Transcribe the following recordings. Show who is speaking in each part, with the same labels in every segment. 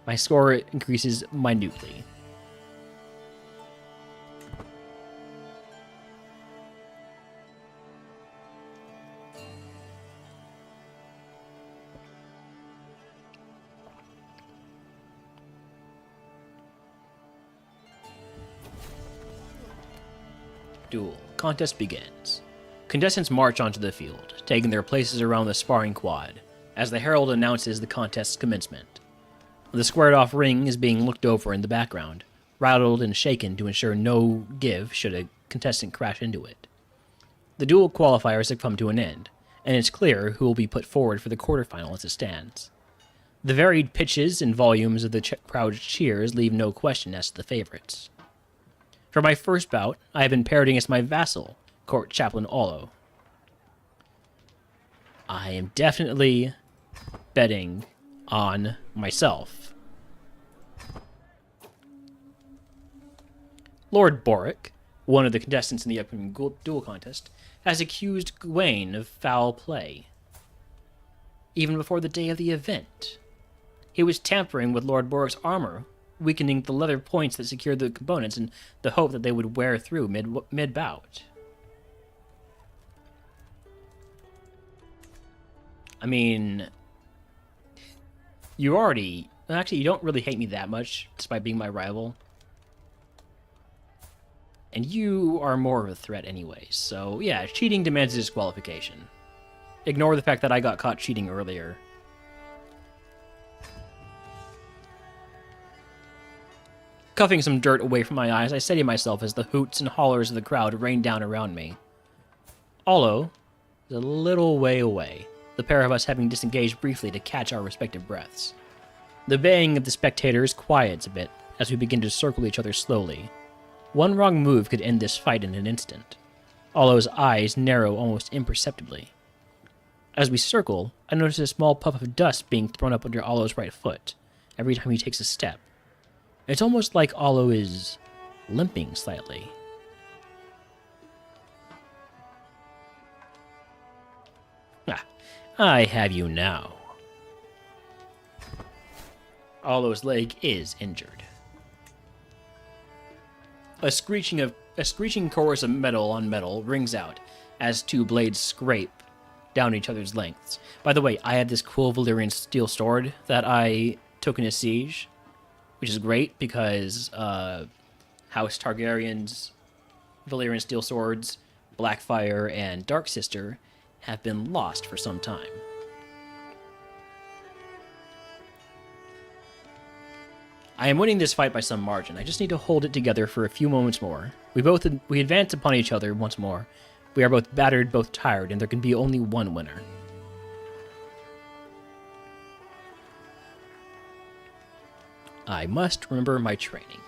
Speaker 1: My score increases minutely. Duel. Contest begins. Contestants march onto the field, taking their places around the sparring quad, as the herald announces the contest's commencement. The squared-off ring is being looked over in the background, rattled and shaken to ensure no give should a contestant crash into it. The duel qualifiers have come to an end, and it's clear who will be put forward for the quarterfinal as it stands. The varied pitches and volumes of the crowd's cheers leave no question as to the favorites. For my first bout, I have been paired against my vassal, Court Chaplain Olo. I am definitely betting on myself. Lord Boric, one of the contestants in the upcoming duel contest, has accused Gawain of foul play, even before the day of the event. He was tampering with Lord Boric's armor, weakening the leather points that secured the components in the hope that they would wear through mid-bout. I mean, you already... Actually, you don't really hate me that much, despite being my rival. And you are more of a threat anyway, so yeah, cheating demands a disqualification. Ignore the fact that I got caught cheating earlier. Cuffing some dirt away from my eyes, I steady myself as the hoots and hollers of the crowd rain down around me. Olo is a little way away, the pair of us having disengaged briefly to catch our respective breaths. The baying of the spectators quiets a bit as we begin to circle each other slowly. One wrong move could end this fight in an instant. Olo's eyes narrow almost imperceptibly. As we circle, I notice a small puff of dust being thrown up under Olo's right foot every time he takes a step. It's almost like Olo is limping slightly. Ah, I have you now. Olo's leg is injured. A screeching chorus of metal on metal rings out as two blades scrape down each other's lengths. By the way, I have this cool Valyrian steel sword that I took in a siege, which is great because House Targaryen's Valyrian steel swords, Blackfire, and Dark Sister have been lost for some time. I am winning this fight by some margin. I just need to hold it together for a few moments more. We advance upon each other once more. We are both battered, both tired, and there can be only one winner. I must remember my training.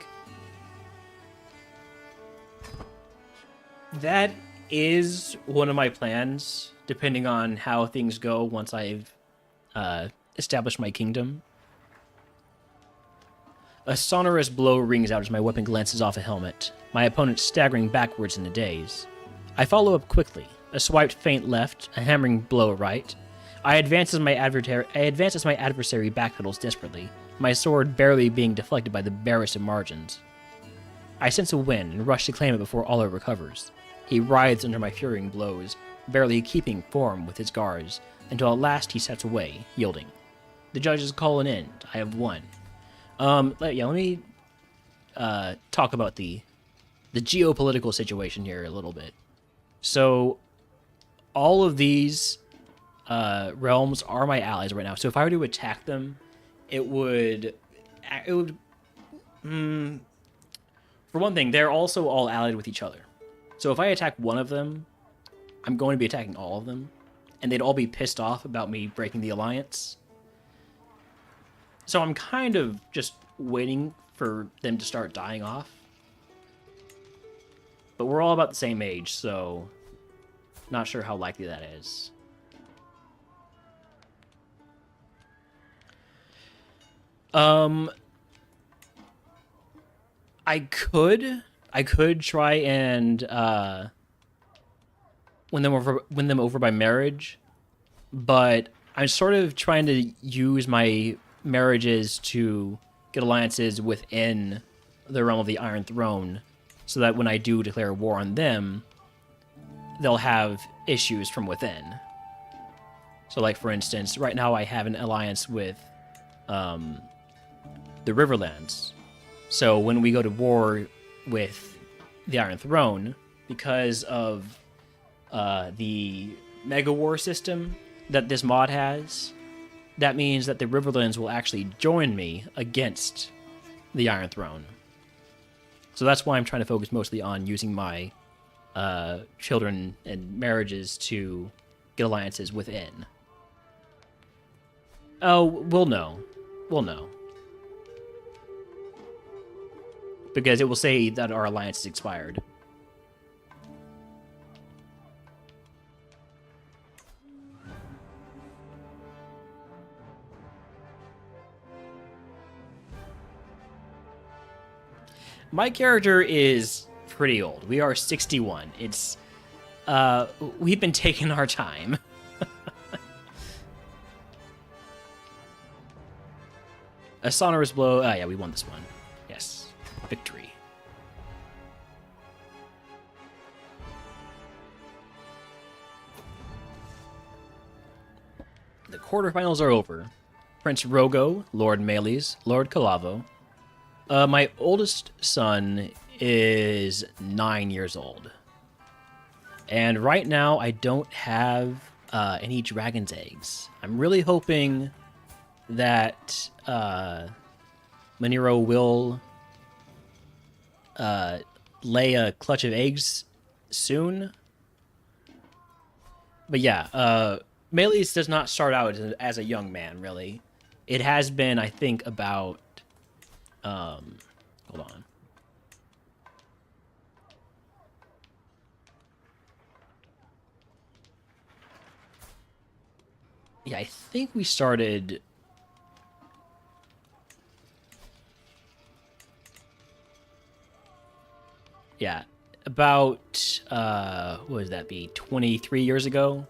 Speaker 1: That is one of my plans, depending on how things go once I've established my kingdom. A sonorous blow rings out as my weapon glances off a helmet, my opponent staggering backwards in a daze. I follow up quickly, a swiped feint left, a hammering blow right. I advance as my adversary backpedals desperately, my sword barely being deflected by the barest of margins. I sense a wind and rush to claim it before Olo recovers. He writhes under my furying blows, barely keeping form with his guards, until at last he sets away, yielding. The judges call an end. I have won. Let me talk about the geopolitical situation here a little bit. So, all of these realms are my allies right now. So if I were to attack them, it would, for one thing, they're also all allied with each other. So if I attack one of them, I'm going to be attacking all of them, and they'd all be pissed off about me breaking the alliance. So I'm kind of just waiting for them to start dying off. But we're all about the same age, so not sure how likely that is. I could try and win them over by marriage, but I'm sort of trying to use my marriages to get alliances within the realm of the Iron Throne, so that when I do declare war on them, they'll have issues from within. So, like, for instance, right now I have an alliance with the Riverlands. So when we go to war with the Iron Throne, because of the Mega War system that this mod has, that means that the Riverlands will actually join me against the Iron Throne. So that's why I'm trying to focus mostly on using my children and marriages to get alliances within. Oh, we'll know. We'll know. Because it will say that our alliance is expired. My character is pretty old. We are 61. It's, we've been taking our time. A sonorous blow. Ah, yeah, we won this one. Yes. Victory. The quarterfinals are over. Prince Rogo, Lord Meles, Lord Calavo. My oldest son is 9 years old. And right now, I don't have any dragon's eggs. I'm really hoping that Maniro will lay a clutch of eggs soon. But yeah, Meles does not start out as a young man, really. It has been, I think, about... hold on. Yeah, I think we started... Yeah, about, what would that be, 23 years ago?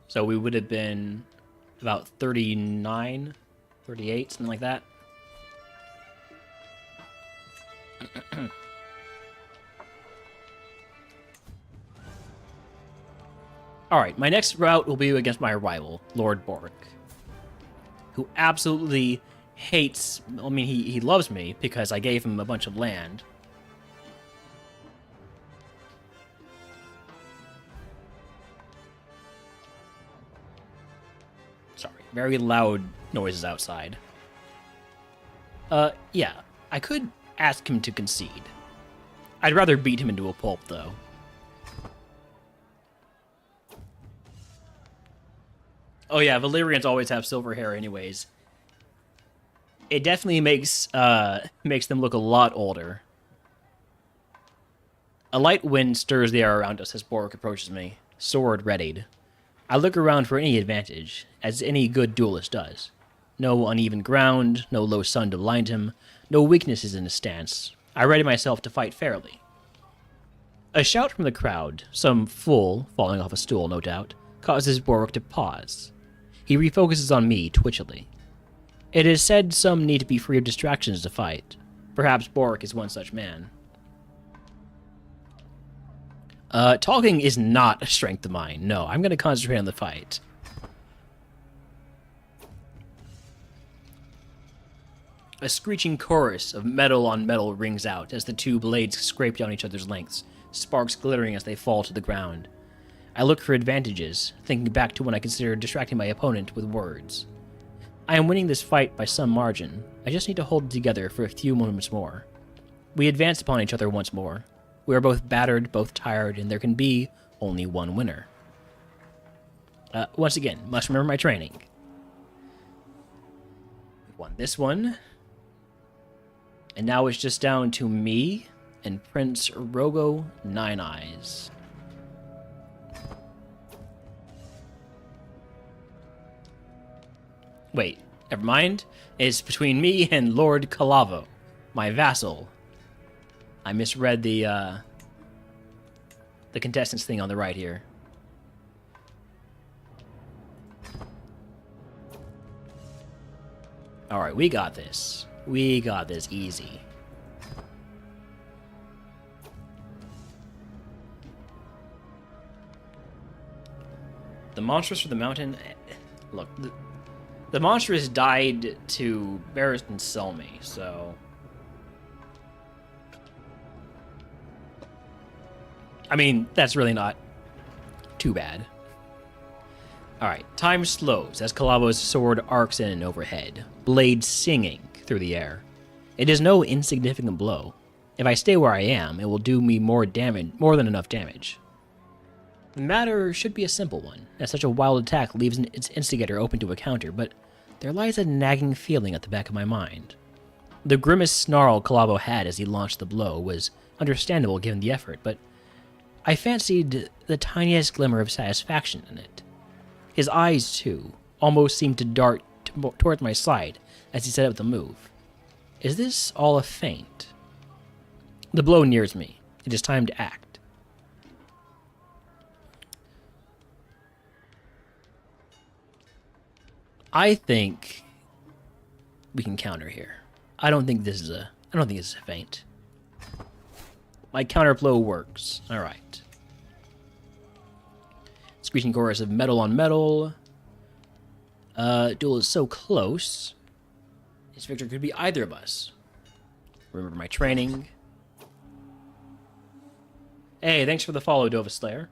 Speaker 1: So we would have been about 39, 38, something like that. Alright, my next route will be against my rival, Lord Boric, who absolutely hates... I mean, he loves me because I gave him a bunch of land. Sorry, very loud noises outside. Yeah, I could ask him to concede. I'd rather beat him into a pulp, though. Oh yeah, Valyrians always have silver hair anyways. It definitely makes them look a lot older. A light wind stirs the air around us as Boric approaches me, sword readied. I look around for any advantage, as any good duelist does. No uneven ground, no low sun to blind him, no weaknesses in his stance. I ready myself to fight fairly. A shout from the crowd, some fool falling off a stool, no doubt, causes Boric to pause. He refocuses on me twitchily. It is said some need to be free of distractions to fight. Perhaps Boric is one such man. Talking is not a strength of mine. No, I'm going to concentrate on the fight. A screeching chorus of metal on metal rings out as the two blades scrape down each other's lengths, sparks glittering as they fall to the ground. I look for advantages, thinking back to when I considered distracting my opponent with words. I am winning this fight by some margin. I just need to hold it together for a few moments more. We advance upon each other once more. We are both battered, both tired, and there can be only one winner. Once again, must remember my training. We won this one. And now it's just down to me and Prince Rogo Nine Eyes. Wait, never mind. It's between me and Lord Calavo, my vassal. I misread the contestants thing on the right here. Alright, we got this. We got this easy. The monstrous for the mountain... Look, the monstrous died to Barris and sell me, so... I mean, that's really not too bad. Alright, time slows as Kalavo's sword arcs in overhead, blade singing through the air. It is no insignificant blow. If I stay where I am, it will do me more than enough damage. The matter should be a simple one, as such a wild attack leaves its instigator open to a counter, but there lies a nagging feeling at the back of my mind. The grimace snarl Kalavo had as he launched the blow was understandable given the effort, but I fancied the tiniest glimmer of satisfaction in it. His eyes, too, almost seemed to dart towards my side as he set up the move. Is this all a feint? The blow nears me. It is time to act. I think we can counter here. I don't think this is a feint. My counter blow works. All right. Screeching chorus of metal on metal. Duel is so close. This victor could be either of us. Remember my training. Hey, thanks for the follow, Dova Slayer.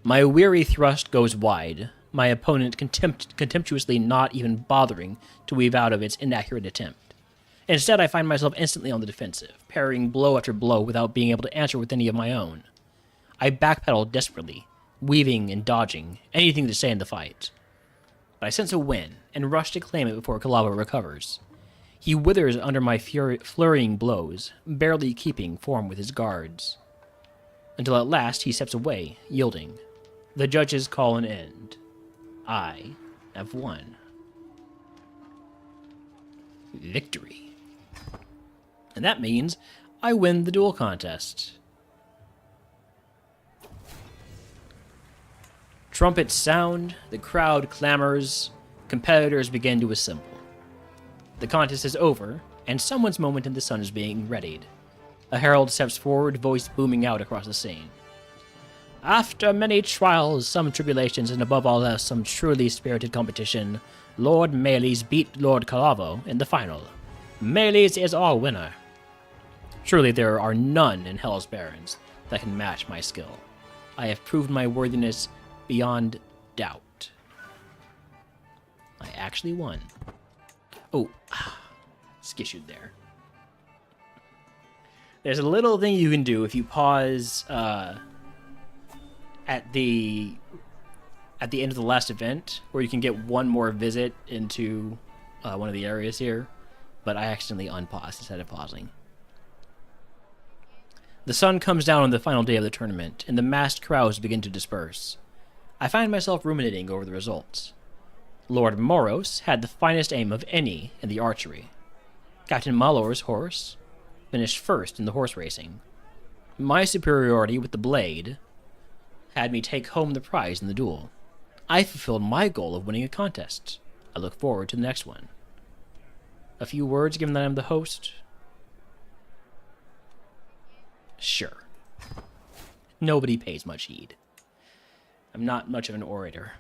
Speaker 1: My weary thrust goes wide, my opponent contemptuously not even bothering to weave out of its inaccurate attempt. Instead, I find myself instantly on the defensive, parrying blow after blow without being able to answer with any of my own. I backpedal desperately, weaving and dodging, anything to stay in the fight. But I sense a win, and rush to claim it before Kalavo recovers. He withers under my flurrying blows, barely keeping form with his guards. Until at last he steps away, yielding. The judges call an end. I have won. Victory. And that means I win the duel contest. Trumpets sound, the crowd clamors, competitors begin to assemble. The contest is over, and someone's moment in the sun is being readied. A herald steps forward, voice booming out across the scene. After many trials, some tribulations, and above all else some truly spirited competition, Lord Meles beat Lord Kalavo in the final. Meles is our winner. Truly there are none in Hell's Barrens that can match my skill. I have proved my worthiness beyond doubt. I actually won. Oh, skissued there. There's a little thing you can do if you pause at the end of the last event, where you can get one more visit into one of the areas here, but I accidentally unpaused instead of pausing. The sun comes down on the final day of the tournament, and the massed crowds begin to disperse. I find myself ruminating over the results. Lord Moros had the finest aim of any in the archery. Captain Malor's horse finished first in the horse racing. My superiority with the blade had me take home the prize in the duel. I fulfilled my goal of winning a contest. I look forward to the next one. A few words, given that I'm the host? Sure. Nobody pays much heed. I'm not much of an orator.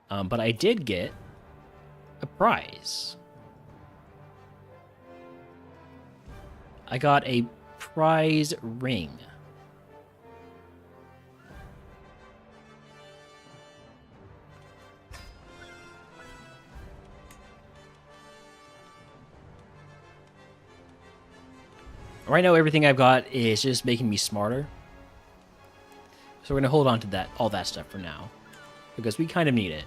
Speaker 1: But I did get a prize. I got a prize ring. Right now, everything I've got is just making me smarter. So we're going to hold on to all that stuff for now, because we kind of need it.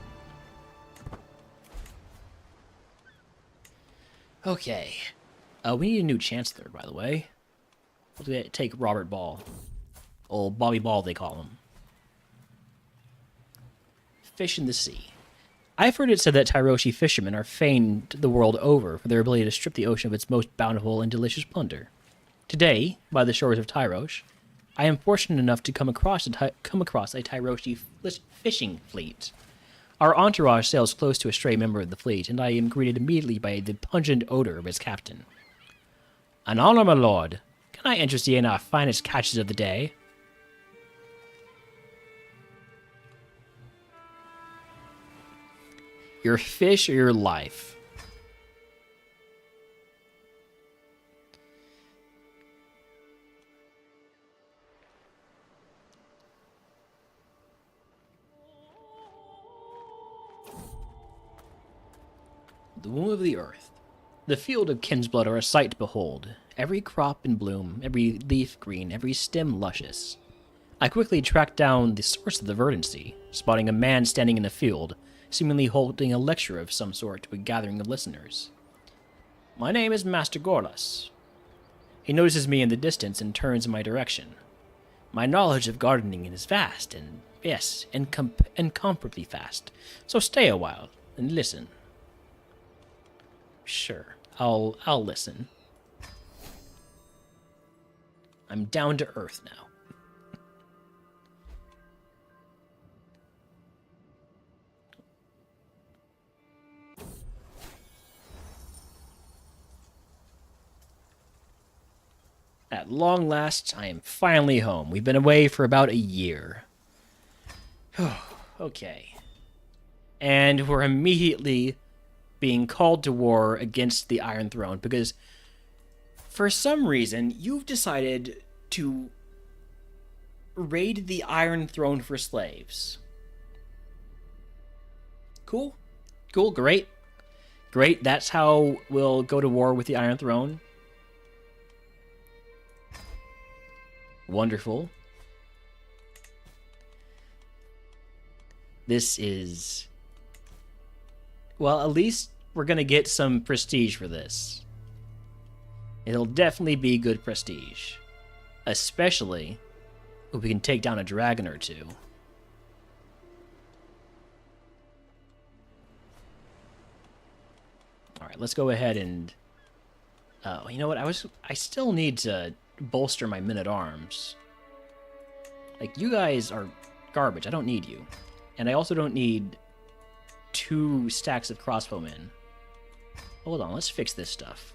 Speaker 1: Okay. We need a new chancellor, by the way. We'll take Robert Ball. Old Bobby Ball, they call him. Fish in the sea. I've heard it said that Tyroshi fishermen are famed the world over for their ability to strip the ocean of its most bountiful and delicious plunder. Today, by the shores of Tyrosh, I am fortunate enough to come across a Tyroshi fishing fleet. Our entourage sails close to a stray member of the fleet, and I am greeted immediately by the pungent odor of its captain. An honor, my lord. Can I interest you in our finest catches of the day? Your fish or your life? The womb of the earth. The field of kinsblood are a sight to behold. Every crop in bloom, every leaf green, every stem luscious. I quickly tracked down the source of the verdancy, spotting a man standing in the field, seemingly holding a lecture of some sort to a gathering of listeners. My name is Master Gorlas. He notices me in the distance and turns in my direction. My knowledge of gardening is vast, and yes, incomparably fast. So stay a while and listen. Sure, I'll listen. I'm down to earth now. At long last, I am finally home. We've been away for about a year. Okay. And we're immediately being called to war against the Iron Throne because for some reason you've decided to raid the Iron Throne for slaves. Cool, great, that's how we'll go to war with the Iron Throne. Wonderful. This is... well, at least we're going to get some prestige for this. It'll definitely be good prestige. Especially if we can take down a dragon or two. Alright, let's go ahead and... you know what? I still need to bolster my men-at-arms. Like, you guys are garbage. I don't need you. And I also don't need 2 stacks of crossbowmen. Hold on, let's fix this stuff.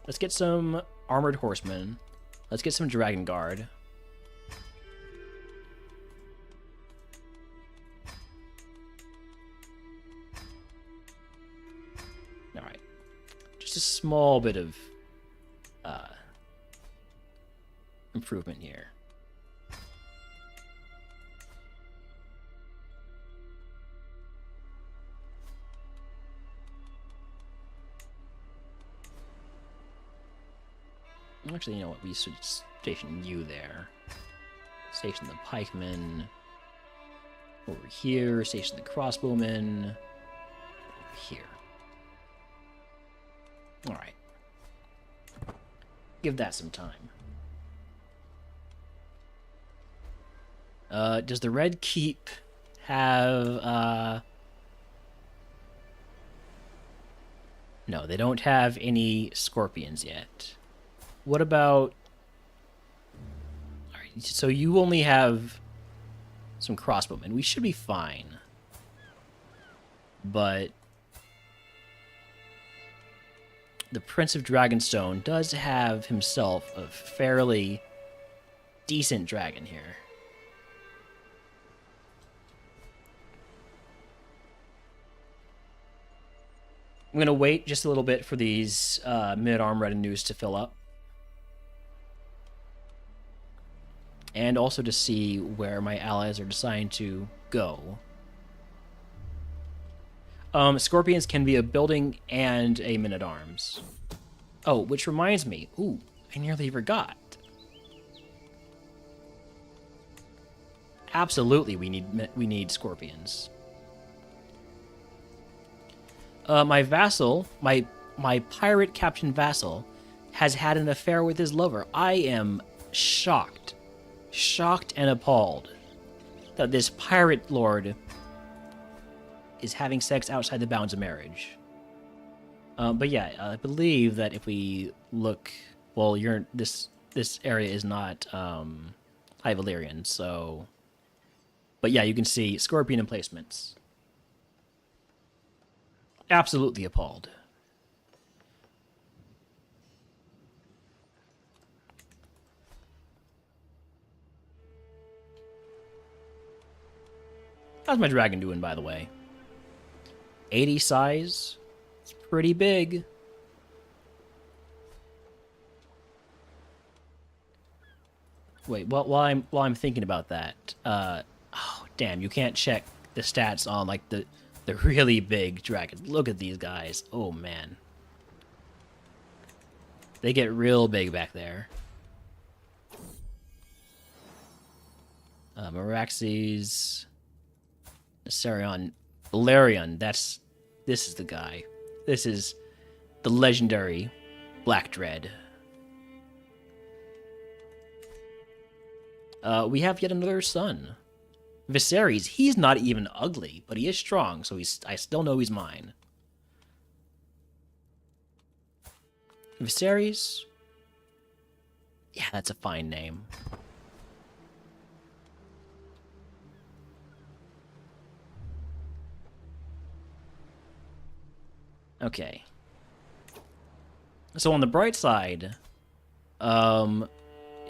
Speaker 1: Let's get some armored horsemen. Let's get some dragon guard. Alright. Just a small bit of improvement here. Actually, you know what? We should station you there. Station the pikemen over here. Station the crossbowmen over here. Alright. Give that some time. Does the Red Keep have, no, they don't have any scorpions yet. What about... Alright, so you only have some crossbowmen. We should be fine. But... the Prince of Dragonstone does have himself a fairly decent dragon here. I'm going to wait just a little bit for these mid-arm retinues to fill up. And also to see where my allies are deciding to go. Scorpions can be a building and a men-at-arms. Oh, which reminds me. Ooh, I nearly forgot. Absolutely, we need scorpions. My vassal, my pirate captain vassal, has had an affair with his lover. I am shocked and appalled that this pirate lord is having sex outside the bounds of marriage. But yeah, I believe that if we look, well, this area is not High Valyrian, so... But yeah, you can see Scorpion emplacements. Absolutely appalled. How's my dragon doing, by the way? 80 size? It's pretty big. Wait, while I'm thinking about that, oh damn, you can't check the stats on like the really big dragons. Look at these guys. Oh man, they get real big back there. Meraxes, Sarion, Valerian. This is the guy. This is the legendary Black Dread. We have yet another son. Viserys, he's not even ugly, but he is strong, so I still know he's mine. Viserys? Yeah, that's a fine name. Okay. So on the bright side,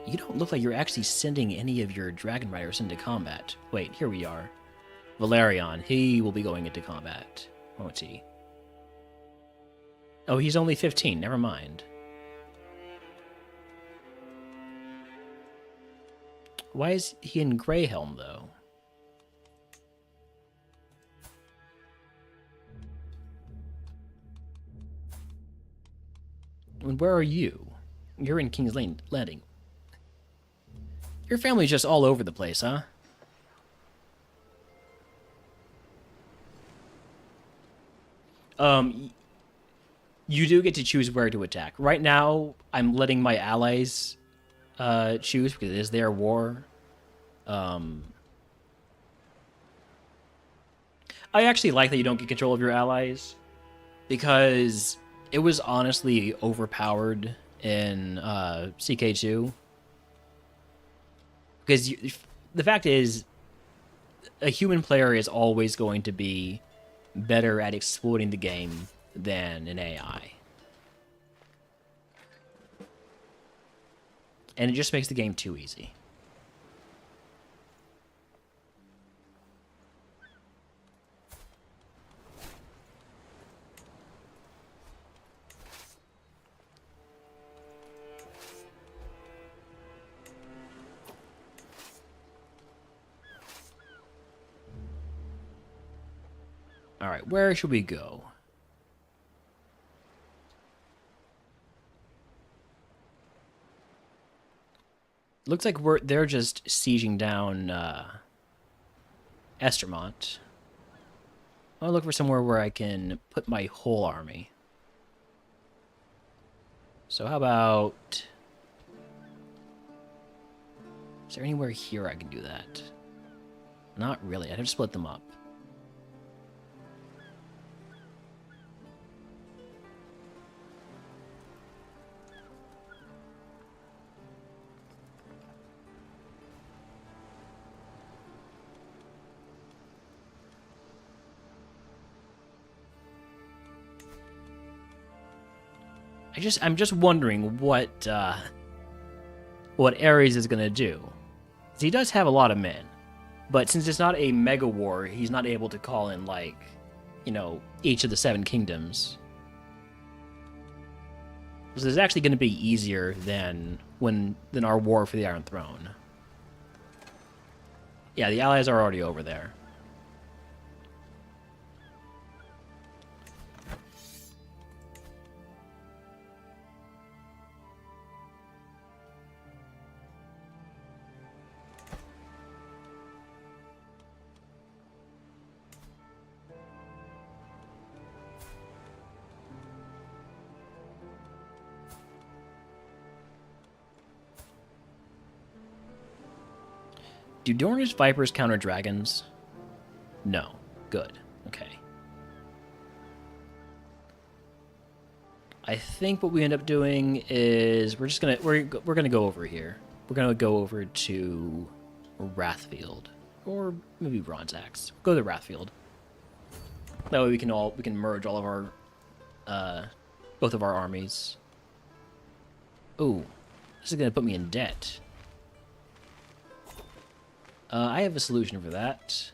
Speaker 1: you don't look like you're actually sending any of your Dragon Riders into combat. Wait, here we are. Valerian, he will be going into combat, won't he? Oh, he's only 15, never mind. Why is he in Greyhelm, though? And where are you? You're in King's Landing. Your family's just all over the place, huh? You do get to choose where to attack. Right now, I'm letting my allies choose because it is their war. I actually like that you don't get control of your allies because it was honestly overpowered in CK2. Because the fact is, a human player is always going to be better at exploiting the game than an AI. And it just makes the game too easy. Alright, where should we go? Looks like they're just sieging down Estermont. I want to look for somewhere where I can put my whole army. So how about... Is there anywhere here I can do that? Not really. I'd have to split them up. I'm just wondering what Ares is gonna do. 'Cause he does have a lot of men, but since it's not a mega war, he's not able to call in like, you know, each of the 7 kingdoms. So this is actually going to be easier than our war for the Iron Throne. Yeah, the allies are already over there. Do Dornish Vipers counter dragons? No. Good. Okay. I think what we end up doing is we're gonna go over here. we're gonna go over to Wrathfield, or maybe Bronze Axe. Go to Wrathfield. That way we can merge all of our both of our armies. Ooh, this is gonna put me in debt. I have a solution for that.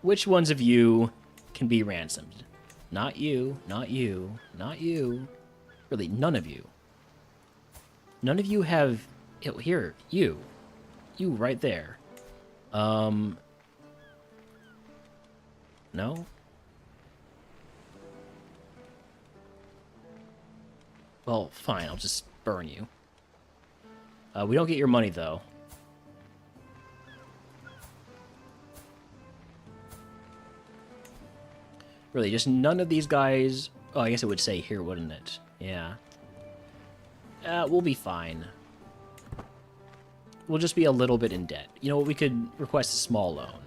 Speaker 1: Which ones of you can be ransomed? Not you, not you, not you. Really, none of you. None of you have... Here, you. You right there. No? Well, fine, I'll just burn you. We don't get your money, though. Really, just none of these guys... Oh, I guess it would say here, wouldn't it? Yeah. We'll be fine. We'll just be a little bit in debt. You know what? We could request a small loan.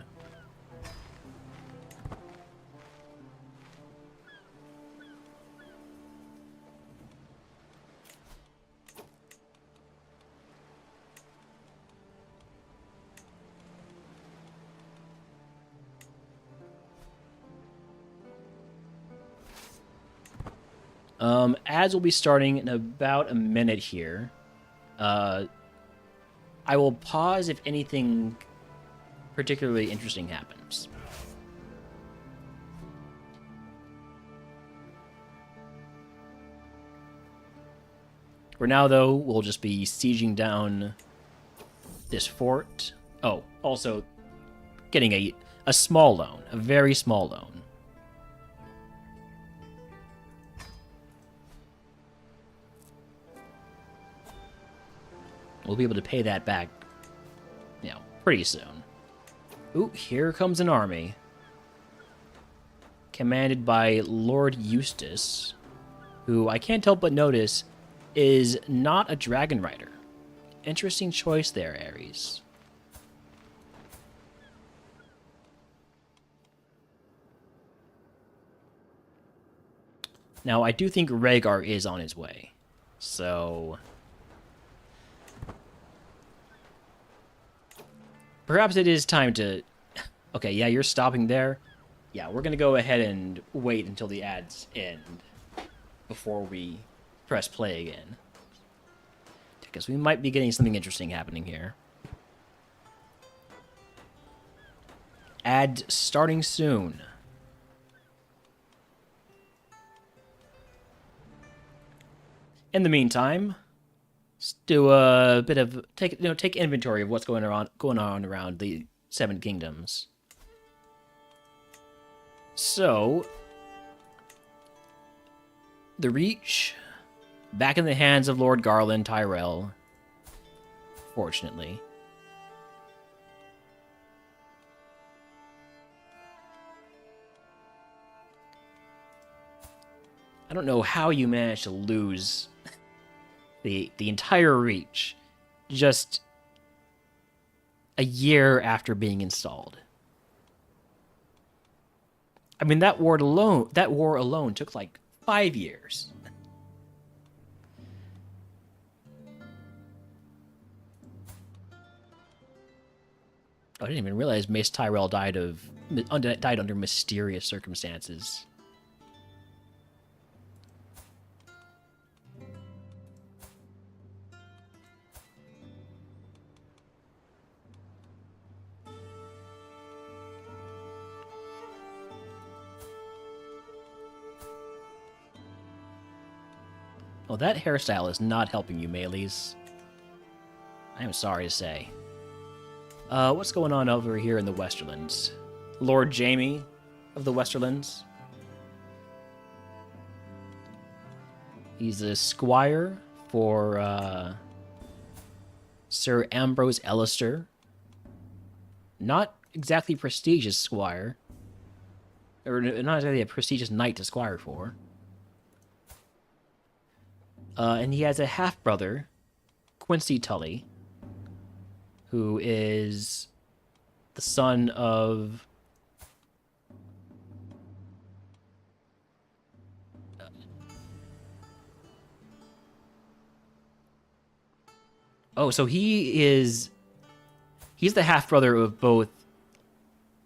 Speaker 1: Ads will be starting in about a minute here. I will pause if anything particularly interesting happens. For now, though, we'll just be sieging down this fort. Oh, also getting a small loan, a very small loan. We'll be able to pay that back, you know, pretty soon. Ooh, here comes an army. Commanded by Lord Eustace, who I can't help but notice is not a dragon rider. Interesting choice there, Ares. Now, I do think Rhaegar is on his way, so... Perhaps it is time to... Okay, yeah, you're stopping there. Yeah, we're going to go ahead and wait until the ads end before we press play again. Because we might be getting something interesting happening here. Ad starting soon. In the meantime... Let's do a bit of take inventory of what's going on around the Seven Kingdoms. So, the Reach, back in the hands of Lord Garland Tyrell, fortunately. I don't know how you managed to lose the entire Reach just a year after being installed. I mean, that war alone took like 5 years. I didn't even realize Mace Tyrell died under mysterious circumstances. Well, that hairstyle is not helping you, Melees. I am sorry to say. What's going on over here in the Westerlands? Lord Jaime of the Westerlands. He's a squire for Sir Ambrose Ellister. Not exactly prestigious squire. Or not exactly a prestigious knight to squire for. And he has a half-brother, Quincy Tully, who is the son of... Oh, so he's the half-brother of both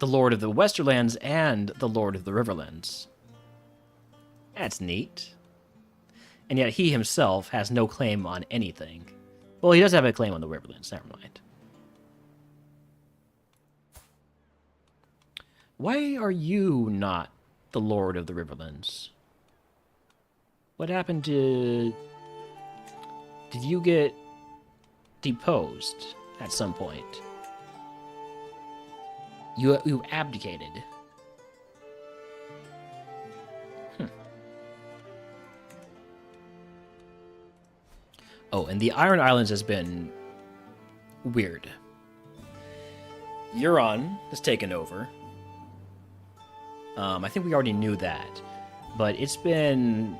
Speaker 1: the Lord of the Westerlands and the Lord of the Riverlands. That's neat. And yet he himself has no claim on anything. Well, he does have a claim on the Riverlands, never mind. Why are you not the Lord of the Riverlands? What happened to... Did you get deposed at some point? You abdicated. Oh, and the Iron Islands has been weird. Euron has taken over. I think we already knew that, but it's been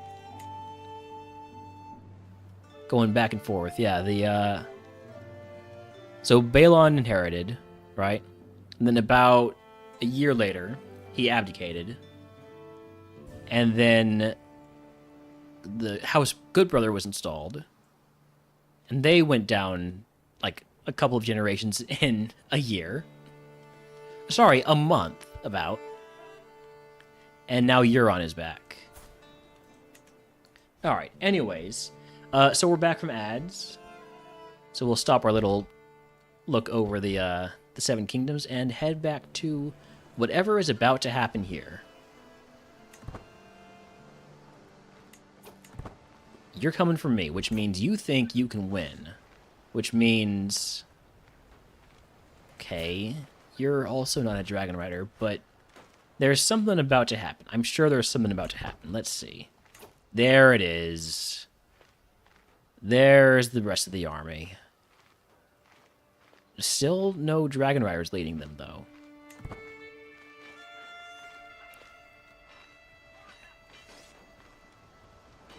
Speaker 1: going back and forth. Yeah, so Balon inherited, right? And then about a year later, he abdicated. And then the House Goodbrother was installed. And they went down like a couple of generations in a year. Sorry, a month, about. And now Euron is back. Alright, anyways. So we're back from ads. So we'll stop our little look over the Seven Kingdoms and head back to whatever is about to happen here. You're coming for me, which means you think you can win. Which means... Okay, you're also not a dragon rider, but there's something about to happen. I'm sure there's something about to happen. Let's see. There it is. There's the rest of the army. Still no dragon riders leading them, though.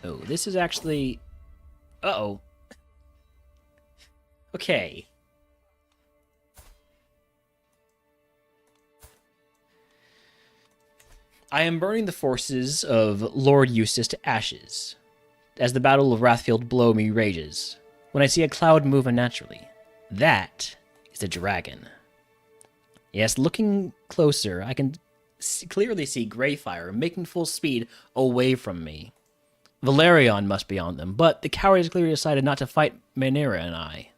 Speaker 1: Oh, this is actually... Uh-oh. Okay. I am burning the forces of Lord Eustace to ashes, as the Battle of Wrathfield below me rages, when I see a cloud move unnaturally. That is a dragon. Yes, looking closer, I can clearly see Greyfire making full speed away from me. Valerion must be on them, but the coward has clearly decided not to fight Rhaenyra and I.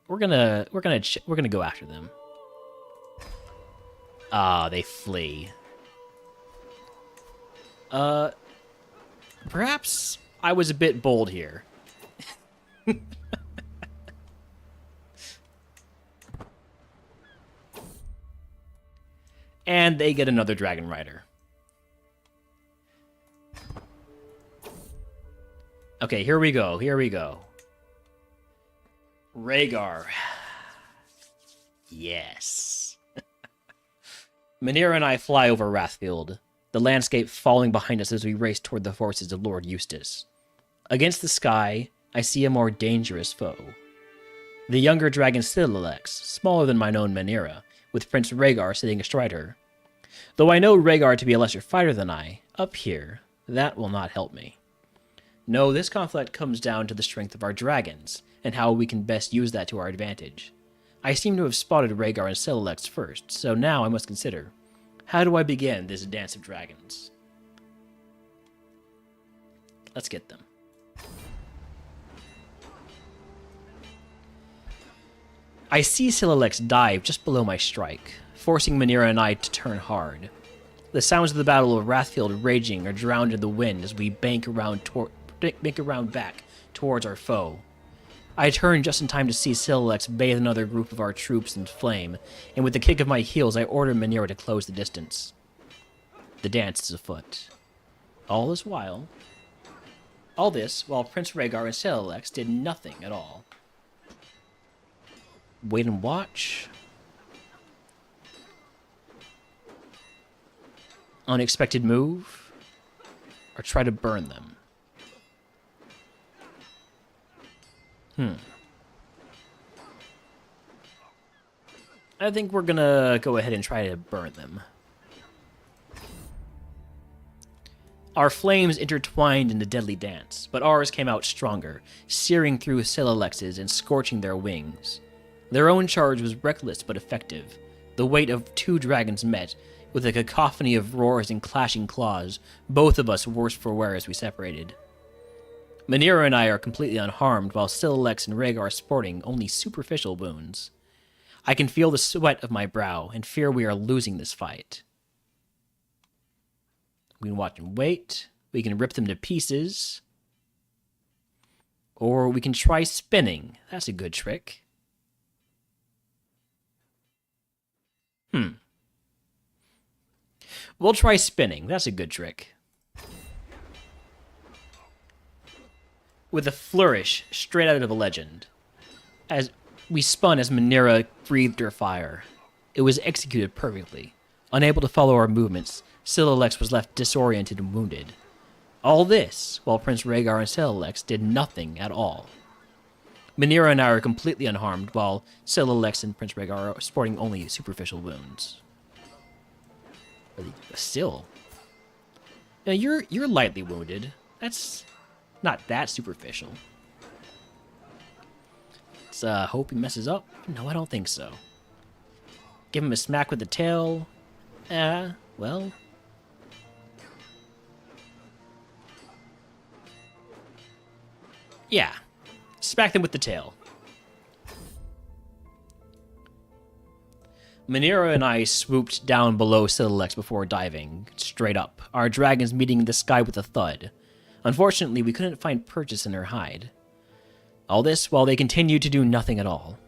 Speaker 1: We're gonna go after them. Ah, they flee. Perhaps I was a bit bold here. And they get another dragon rider. Okay, here we go. Rhaegar. Yes. Rhaenyra and I fly over Wrathfield, the landscape falling behind us as we race toward the forces of Lord Eustace. Against the sky, I see a more dangerous foe. The younger dragon Citadelex, smaller than mine own Rhaenyra, with Prince Rhaegar sitting astride her. Though I know Rhaegar to be a lesser fighter than I, up here, that will not help me. No, this conflict comes down to the strength of our dragons, and how we can best use that to our advantage. I seem to have spotted Rhaegar and Citadelex first, so now I must consider, how do I begin this dance of dragons? Let's get them. I see Citadelex dive just below my strike, forcing Rhaenyra and I to turn hard. The sounds of the Battle of Wrathfield raging are drowned in the wind as we bank around back towards our foe. I turn just in time to see Citadelex bathe another group of our troops in flame, and with a kick of my heels I order Rhaenyra to close the distance. The dance is afoot. All this while Prince Rhaegar and Citadelex did nothing at all. Wait and watch. Unexpected move. Or try to burn them. I think we're gonna go ahead and try to burn them. Our flames intertwined in a deadly dance, but ours came out stronger, searing through Sillalex's and scorching their wings. Their own charge was reckless but effective. The weight of two dragons met, with a cacophony of roars and clashing claws, both of us worse for wear as we separated. Manira and I are completely unharmed, while Sillalex and Rhaegar are sporting only superficial wounds. I can feel the sweat of my brow, and fear we are losing this fight. We can watch and wait. We can rip them to pieces. Or we can try spinning. That's a good trick. We'll try spinning. That's a good trick. With a flourish straight out of a legend. As we spun as Manira breathed her fire. It was executed perfectly. Unable to follow our movements, Sillalex was left disoriented and wounded. All this, while Prince Rhaegar and Sillalex did nothing at all. Manira and I are completely unharmed, while Sillalex and Prince Rhaegar are sporting only superficial wounds. Still. Now you're lightly wounded. That's not that superficial. Let's hope he messes up. No, I don't think so. Give him a smack with the tail. Well. Yeah. Smack them with the tail. Manira and I swooped down below Sillalex before diving, straight up, our dragons meeting the sky with a thud. Unfortunately, we couldn't find purchase in her hide. All this while they continued to do nothing at all.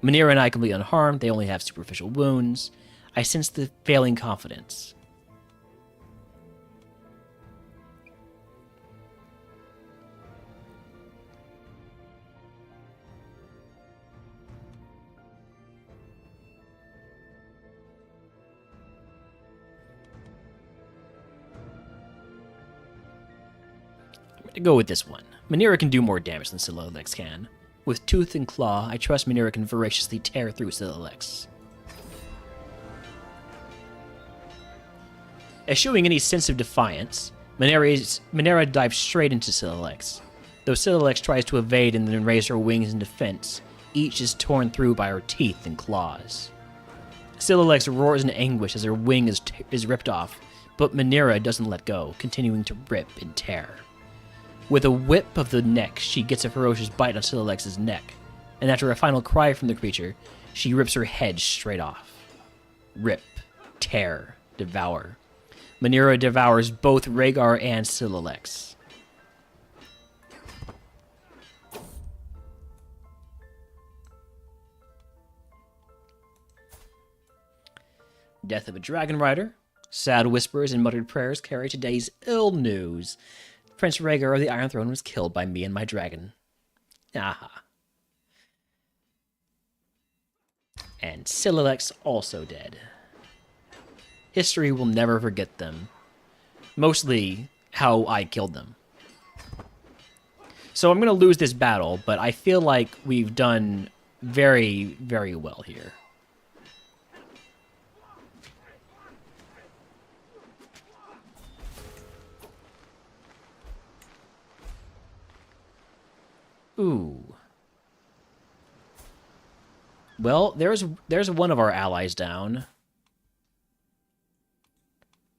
Speaker 1: Manira and I completely unharmed, they only have superficial wounds. I sensed the failing confidence. To go with this one. Manira can do more damage than Sillalex can. With tooth and claw, I trust Manira can voraciously tear through Sillalex. Eschewing any sense of defiance, Manira dives straight into Sillalex. Though Sillalex tries to evade and then raise her wings in defense, each is torn through by her teeth and claws. Sillalex roars in anguish as her wing is ripped off, but Manira doesn't let go, continuing to rip and tear. With a whip of the neck, she gets a ferocious bite on Sillalex's neck, and after a final cry from the creature, she rips her head straight off. Rip, tear, devour. Manira devours both Rhaegar and Sillalex. Death of a dragon rider. Sad whispers and muttered prayers carry today's ill news. Prince Rhaegar of the Iron Throne was killed by me and my dragon. Aha. And Sillalex also dead. History will never forget them. Mostly how I killed them. So I'm going to lose this battle, but I feel like we've done very, very well here. Ooh. Well, there's one of our allies down.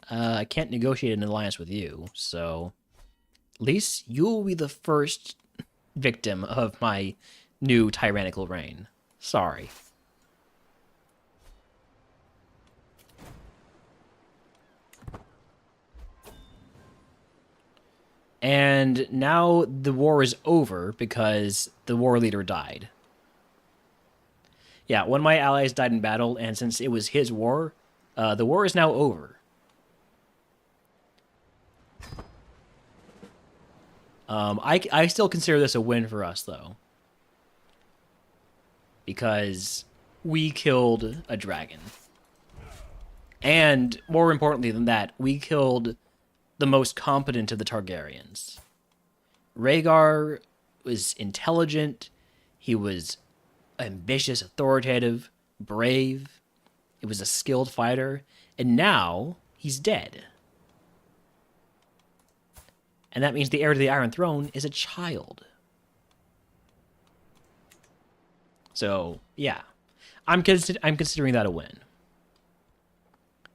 Speaker 1: I can't negotiate an alliance with you, so at least you'll be the first victim of my new tyrannical reign. Sorry. And now the war is over because the war leader died. Yeah, one of my allies died in battle, and since it was his war, the war is now over. I still consider this a win for us, though. Because we killed a dragon. And, more importantly than that, we killed the most competent of the Targaryens. Rhaegar was intelligent, he was ambitious, authoritative, brave, he was a skilled fighter, and now he's dead. And that means the heir to the Iron Throne is a child. So, yeah. I'm considering that a win.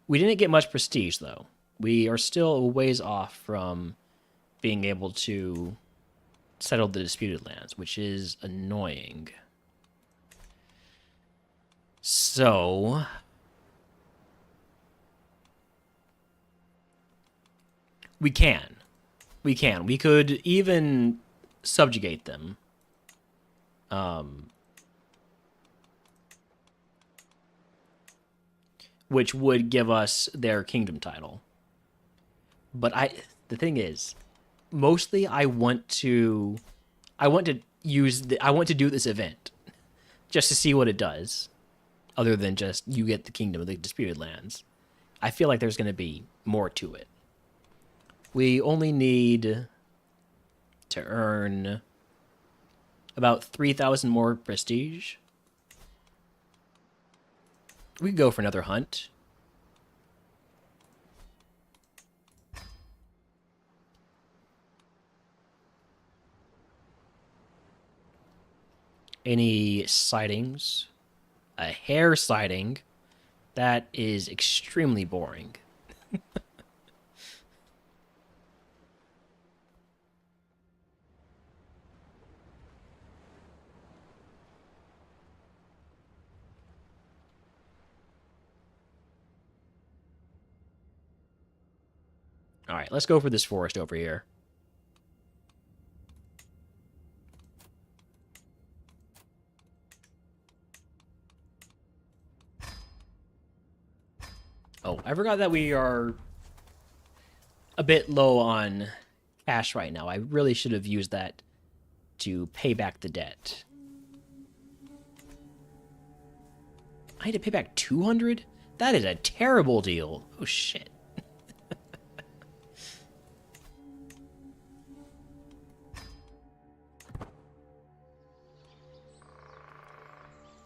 Speaker 1: We didn't get much prestige, though. We are still a ways off from being able to settle the disputed lands, which is annoying. So... We can. We can. We could even subjugate them. Which would give us their kingdom title. But the thing is, mostly I want to do this event just to see what it does, other than just you get the kingdom of the disputed lands. I feel like there's going to be more to it. We only need to earn about 3,000 more prestige. We could go for another hunt. Any sightings? A hare sighting? That is extremely boring. All right, let's go for this forest over here. Oh, I forgot that we are a bit low on cash right now. I really should have used that to pay back the debt. I had to pay back 200? That is a terrible deal. Oh, shit.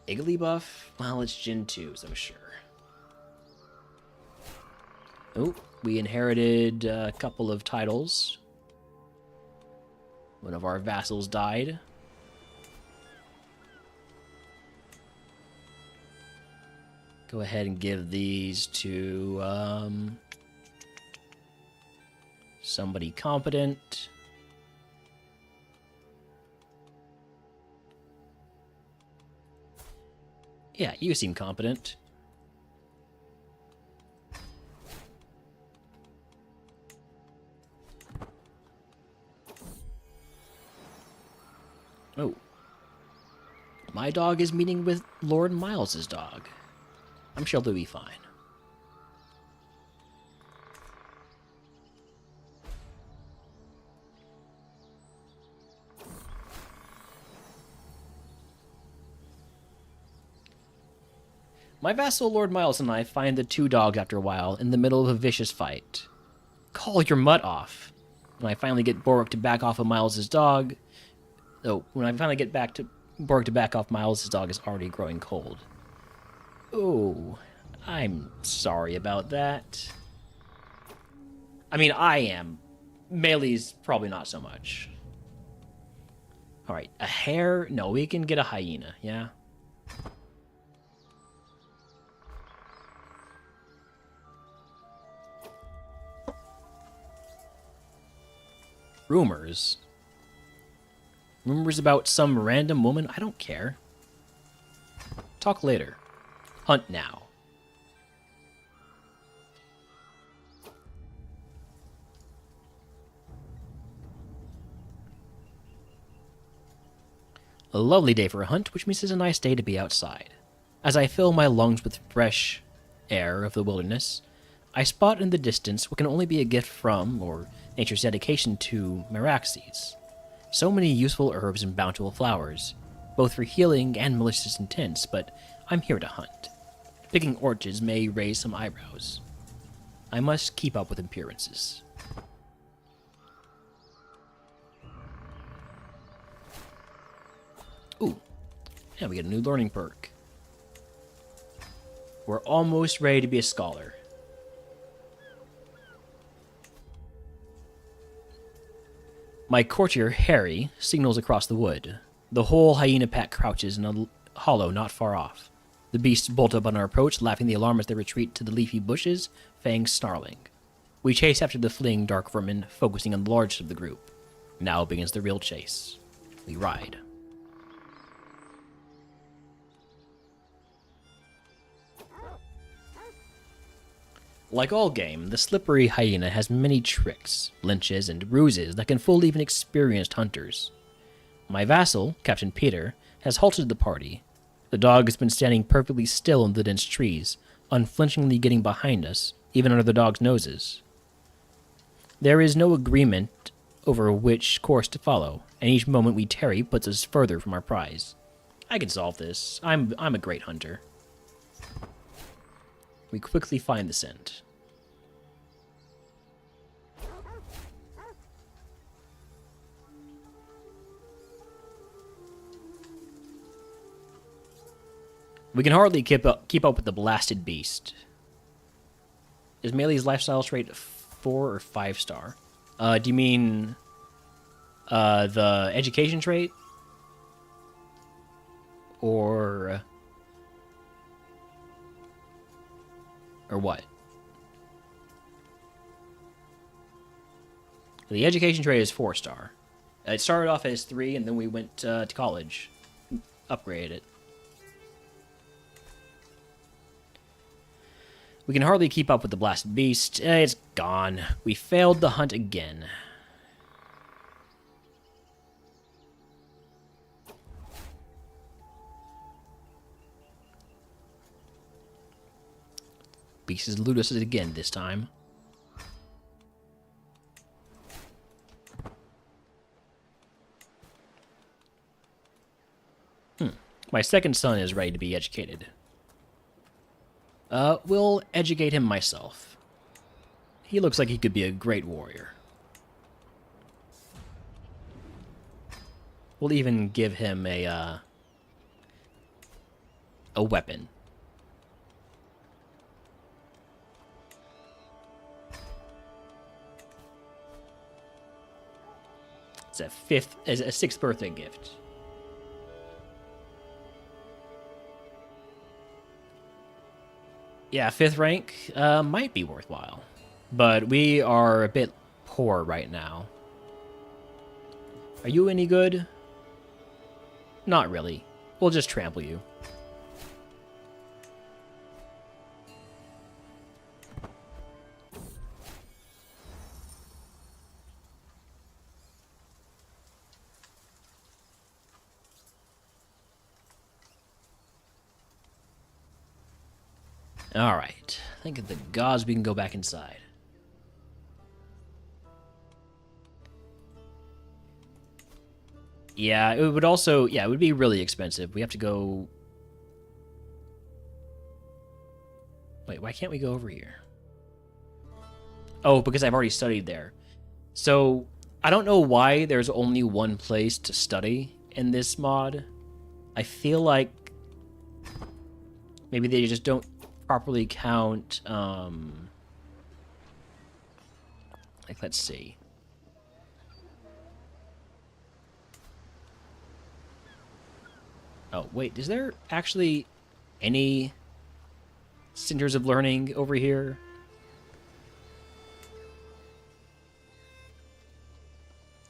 Speaker 1: Iggly buff? Well, it's Gen 2s, I'm sure. Oh, we inherited a couple of titles. One of our vassals died. Go ahead and give these to somebody competent. Yeah, you seem competent. Oh. My dog is meeting with Lord Miles's dog. I'm sure they'll be fine. My vassal Lord Miles and I find the two dogs after a while in the middle of a vicious fight. Call your mutt off. When I finally get Borwick to back off of Miles's dog... Oh, when I finally get Borwick to back off, Miles's dog is already growing cold. Oh, I'm sorry about that. I mean, I am. Melee's probably not so much. Alright, a hare? No, we can get a hyena, yeah? Rumors? Rumors about some random woman? I don't care. Talk later. Hunt now. A lovely day for a hunt, which means it's a nice day to be outside. As I fill my lungs with fresh air of the wilderness, I spot in the distance what can only be a gift from, or nature's dedication to, Meraxes. So many useful herbs and bountiful flowers, both for healing and malicious intents, but I'm here to hunt. Picking orchids may raise some eyebrows. I must keep up with appearances. Ooh, yeah, we get a new learning perk. We're almost ready to be a scholar. My courtier, Harry, signals across the wood. The whole hyena pack crouches in a hollow not far off. The beasts bolt up on our approach, laughing the alarm as they retreat to the leafy bushes, fangs snarling. We chase after the fleeing dark vermin, focusing on the largest of the group. Now begins the real chase. We ride. Like all game, the slippery hyena has many tricks, lynches, and ruses that can fool even experienced hunters. My vassal, Captain Peter, has halted the party. The dog has been standing perfectly still in the dense trees, unflinchingly getting behind us, even under the dog's noses. There is no agreement over which course to follow, and each moment we tarry puts us further from our prize. I can solve this. I'm a great hunter. We quickly find the scent. We can hardly keep up with the blasted beast. Is Mealee's lifestyle trait 4 or 5 star? Do you mean the education trait? Or what? The education trait is 4 star. It started off as 3, and then we went to college. Upgraded it. We can hardly keep up with the blasted beast. It's gone. We failed the hunt again. Beast has eluded us again this time. My second son is ready to be educated. We'll educate him myself. He looks like he could be a great warrior. We'll even give him a weapon. It's a 6th birthday gift. Yeah, 5th rank might be worthwhile, but we are a bit poor right now. Are you any good? Not really. We'll just trample you. Alright, I think of the gods, we can go back inside. Yeah, it would also, it would be really expensive. We have to go... Wait, why can't we go over here? Oh, because I've already studied there. So, I don't know why there's only one place to study in this mod. I feel like maybe they just don't properly count, like, let's see. Oh, wait, is there actually any centers of learning over here?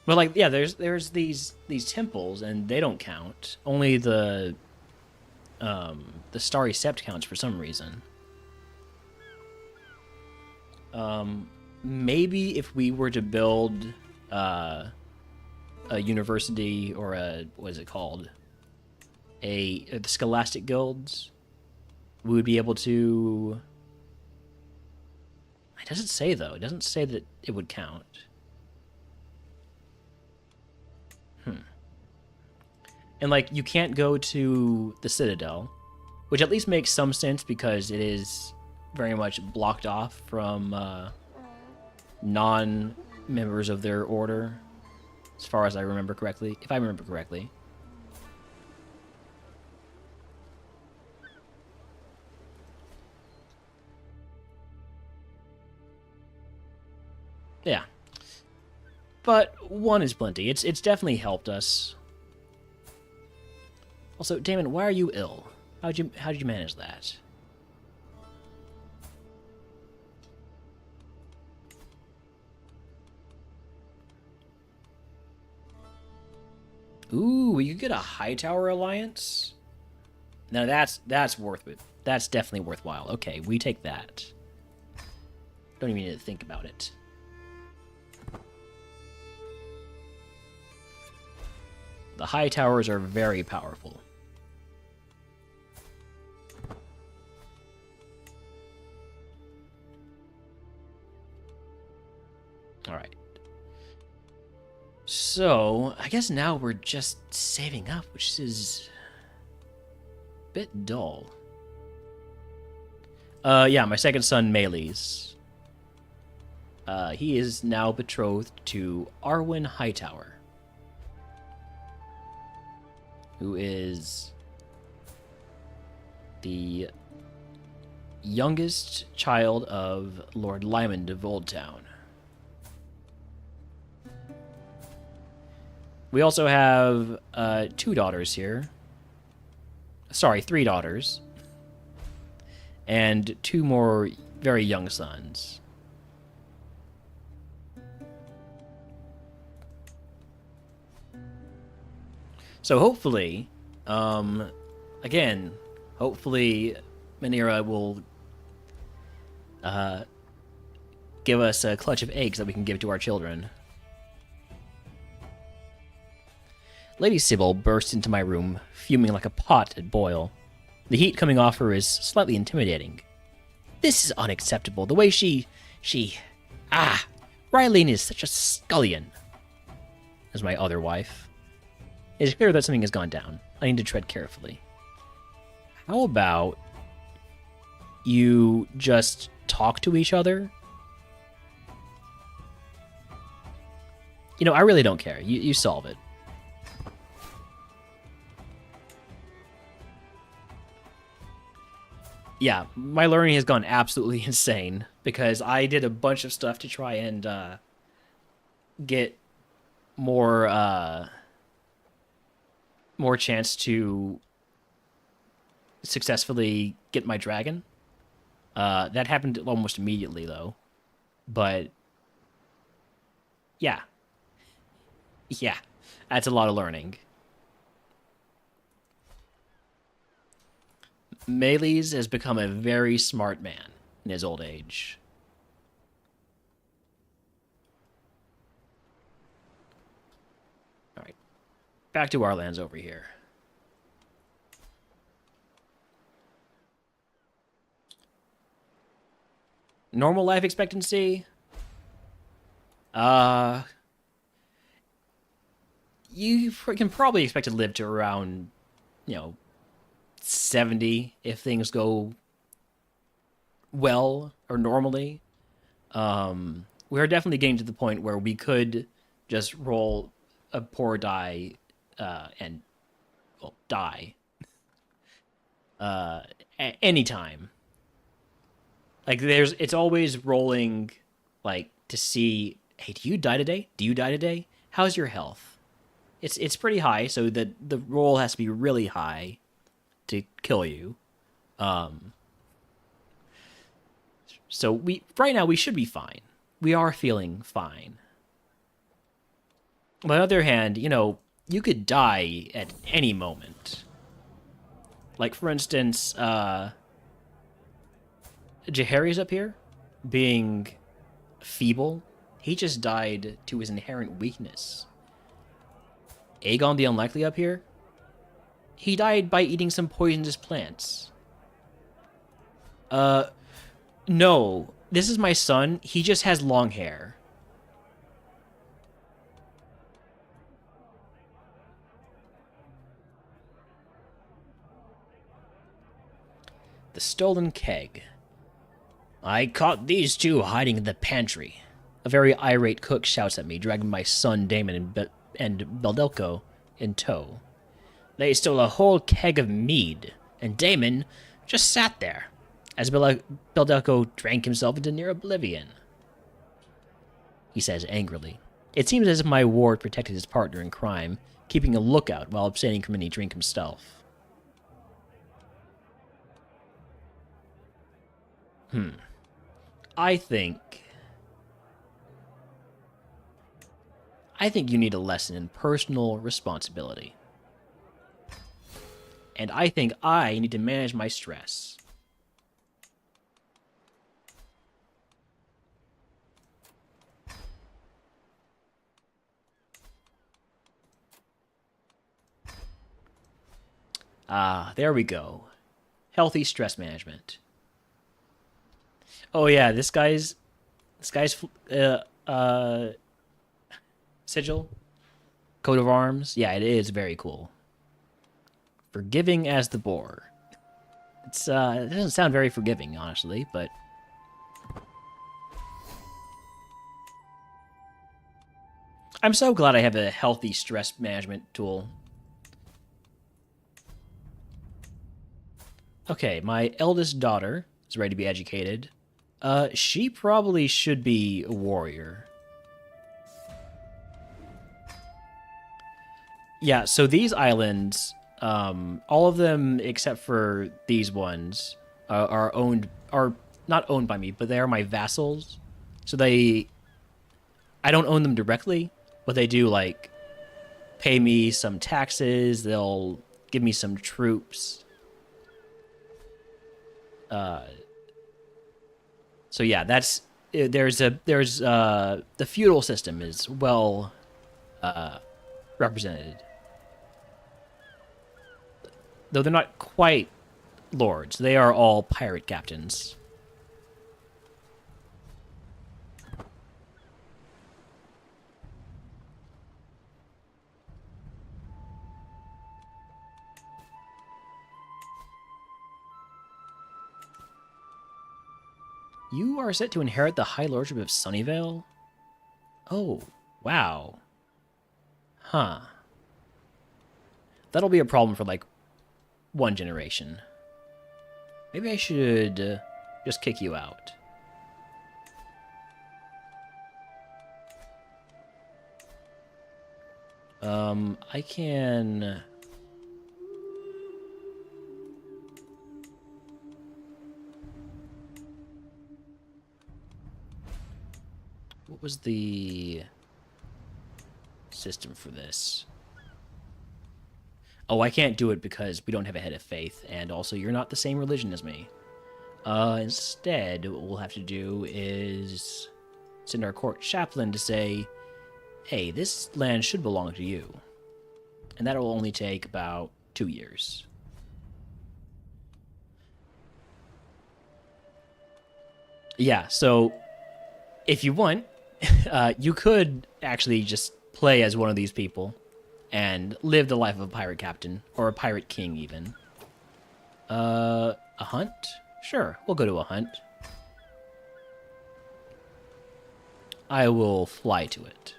Speaker 1: Well, like, yeah, there's these temples, and they don't count. Only the Starry Sept counts for some reason. Maybe if we were to build a university, or what is it called? The Scholastic Guilds, we would be able to... It doesn't say, though. It doesn't say that it would count. And, like, you can't go to the Citadel, which at least makes some sense because it is very much blocked off from non-members of their order, as far as I remember correctly, if I remember correctly. Yeah. but one is plenty. It's definitely helped us. Also, Damon, why are you ill? How'd you manage that? Ooh, we could get a Hightower alliance. Now that's worth it. That's definitely worthwhile. Okay, we take that. Don't even need to think about it. The Hightowers are very powerful. Alright. So, I guess now we're just saving up, which is a bit dull. Yeah, my second son, Melees. He is now betrothed to Arwen Hightower, who is the youngest child of Lord Lymond of Old Town. We also have 2 daughters here. Sorry, 3 daughters. And 2 more very young sons. So hopefully, again, hopefully Manera will give us a clutch of eggs that we can give to our children. Lady Sybil burst into my room, fuming like a pot at boil. The heat coming off her is slightly intimidating. This is unacceptable. The way Rylene is such a scullion. As my other wife. It is clear that something has gone down. I need to tread carefully. How about you just talk to each other? You know, I really don't care. You solve it. Yeah, my learning has gone absolutely insane because I did a bunch of stuff to try and get more chance to successfully get my dragon. That happened almost immediately, though. But yeah, that's a lot of learning. Melees has become a very smart man in his old age. Alright. Back to our lands over here. Normal life expectancy? You can probably expect to live to around, 70 if things go well or normally. We're definitely getting to the point where we could just roll a poor die and die at any time. Like it's always rolling like to see, hey, do you die today? Do you die today? How's your health? It's pretty high, so the roll has to be really high to kill you. So right now we should be fine. We are feeling fine. On the other hand, you could die at any moment. Like, for instance, Jaehaerys up here, being feeble, he just died to his inherent weakness. Aegon the Unlikely up here, he died by eating some poisonous plants. No. This is my son. He just has long hair. The stolen keg. I caught these 2 hiding in the pantry. A very irate cook shouts at me, dragging my son Damon and Beldelco in tow. They stole a whole keg of mead, and Damon just sat there, as Beldelco drank himself into near oblivion. He says angrily, It seems as if my ward protected his partner in crime, keeping a lookout while abstaining from any drink himself. I think you need a lesson in personal responsibility. And I think I need to manage my stress. Ah, there we go. Healthy stress management. Oh yeah, this guy's sigil, coat of arms. Yeah, it is very cool. Forgiving as the boar. It doesn't sound very forgiving, honestly, but I'm so glad I have a healthy stress management tool. Okay, my eldest daughter is ready to be educated. She probably should be a warrior. Yeah, so these islands, all of them except for these ones, are not owned by me, but they are my vassals. So I don't own them directly, but they do like pay me some taxes. They'll give me some troops. So yeah, there's the feudal system is well represented, though they're not quite lords. They are all pirate captains. You are set to inherit the High Lordship of Sunnyvale? Oh, wow. Huh. That'll be a problem for, like, one generation. Maybe I should just kick you out. I can... What was the system for this? Oh, I can't do it because we don't have a head of faith, and also you're not the same religion as me. Instead, what we'll have to do is send our court chaplain to say, hey, this land should belong to you. And that will only take about 2 years. Yeah, so if you want, you could actually just play as one of these people and live the life of a pirate captain, or a pirate king even. A hunt? Sure, we'll go to a hunt. I will fly to it.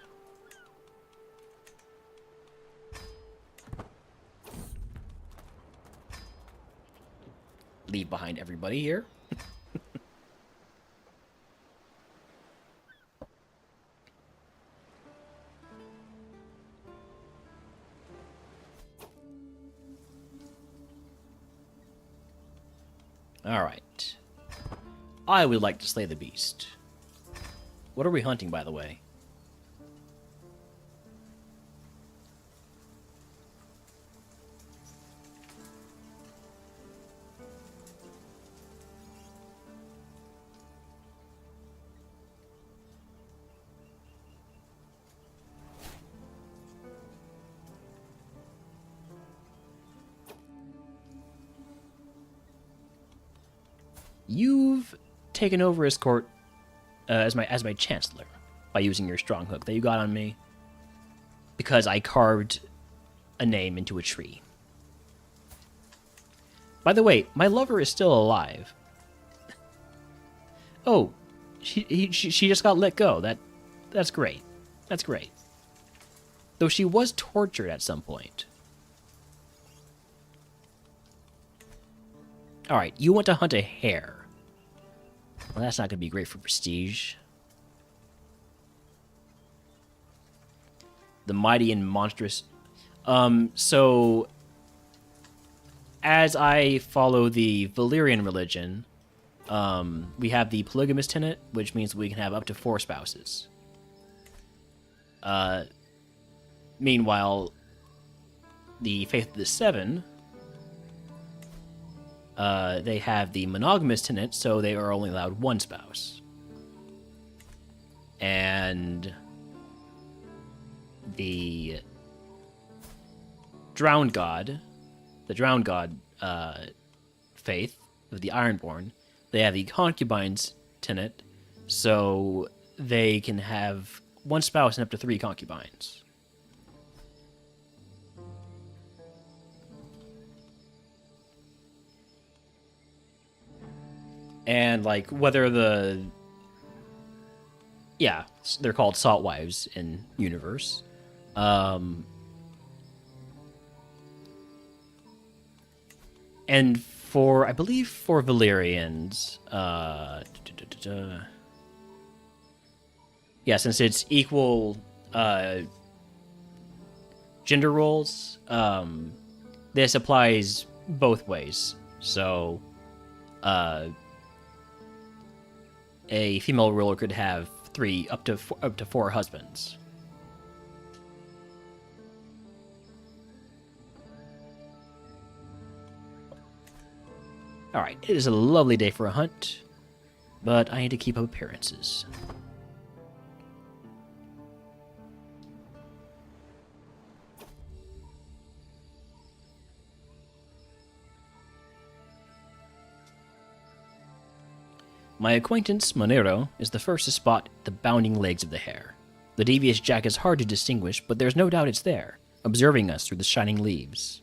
Speaker 1: Leave behind everybody here. Alright. I would like to slay the beast. What are we hunting, by the way? You've taken over his court as my chancellor by using your strong hook that you got on me because I carved a name into a tree. By the way, my lover is still alive. Oh, she just got let go. That's great. That's great. Though she was tortured at some point. Alright, you want to hunt a hare. Well, that's not going to be great for prestige. The mighty and monstrous. So as I follow the Valyrian religion, we have the polygamous tenet, which means we can have up to 4 spouses. Meanwhile, the Faith of the Seven, they have the monogamous tenet, so they are only allowed 1 spouse. And the Drowned God, faith of the Ironborn, they have the concubines tenet, so they can have 1 spouse and up to 3 concubines. And, like, whether the... Yeah, they're called salt wives in universe. And for, I believe for Valyrians, yeah, since it's equal gender roles, this applies both ways. So, a female ruler could have 3 up to 4 husbands. Alright, it is a lovely day for a hunt, but I need to keep up appearances. My acquaintance, Monero, is the first to spot the bounding legs of the hare. The devious jack is hard to distinguish, but there's no doubt it's there, observing us through the shining leaves.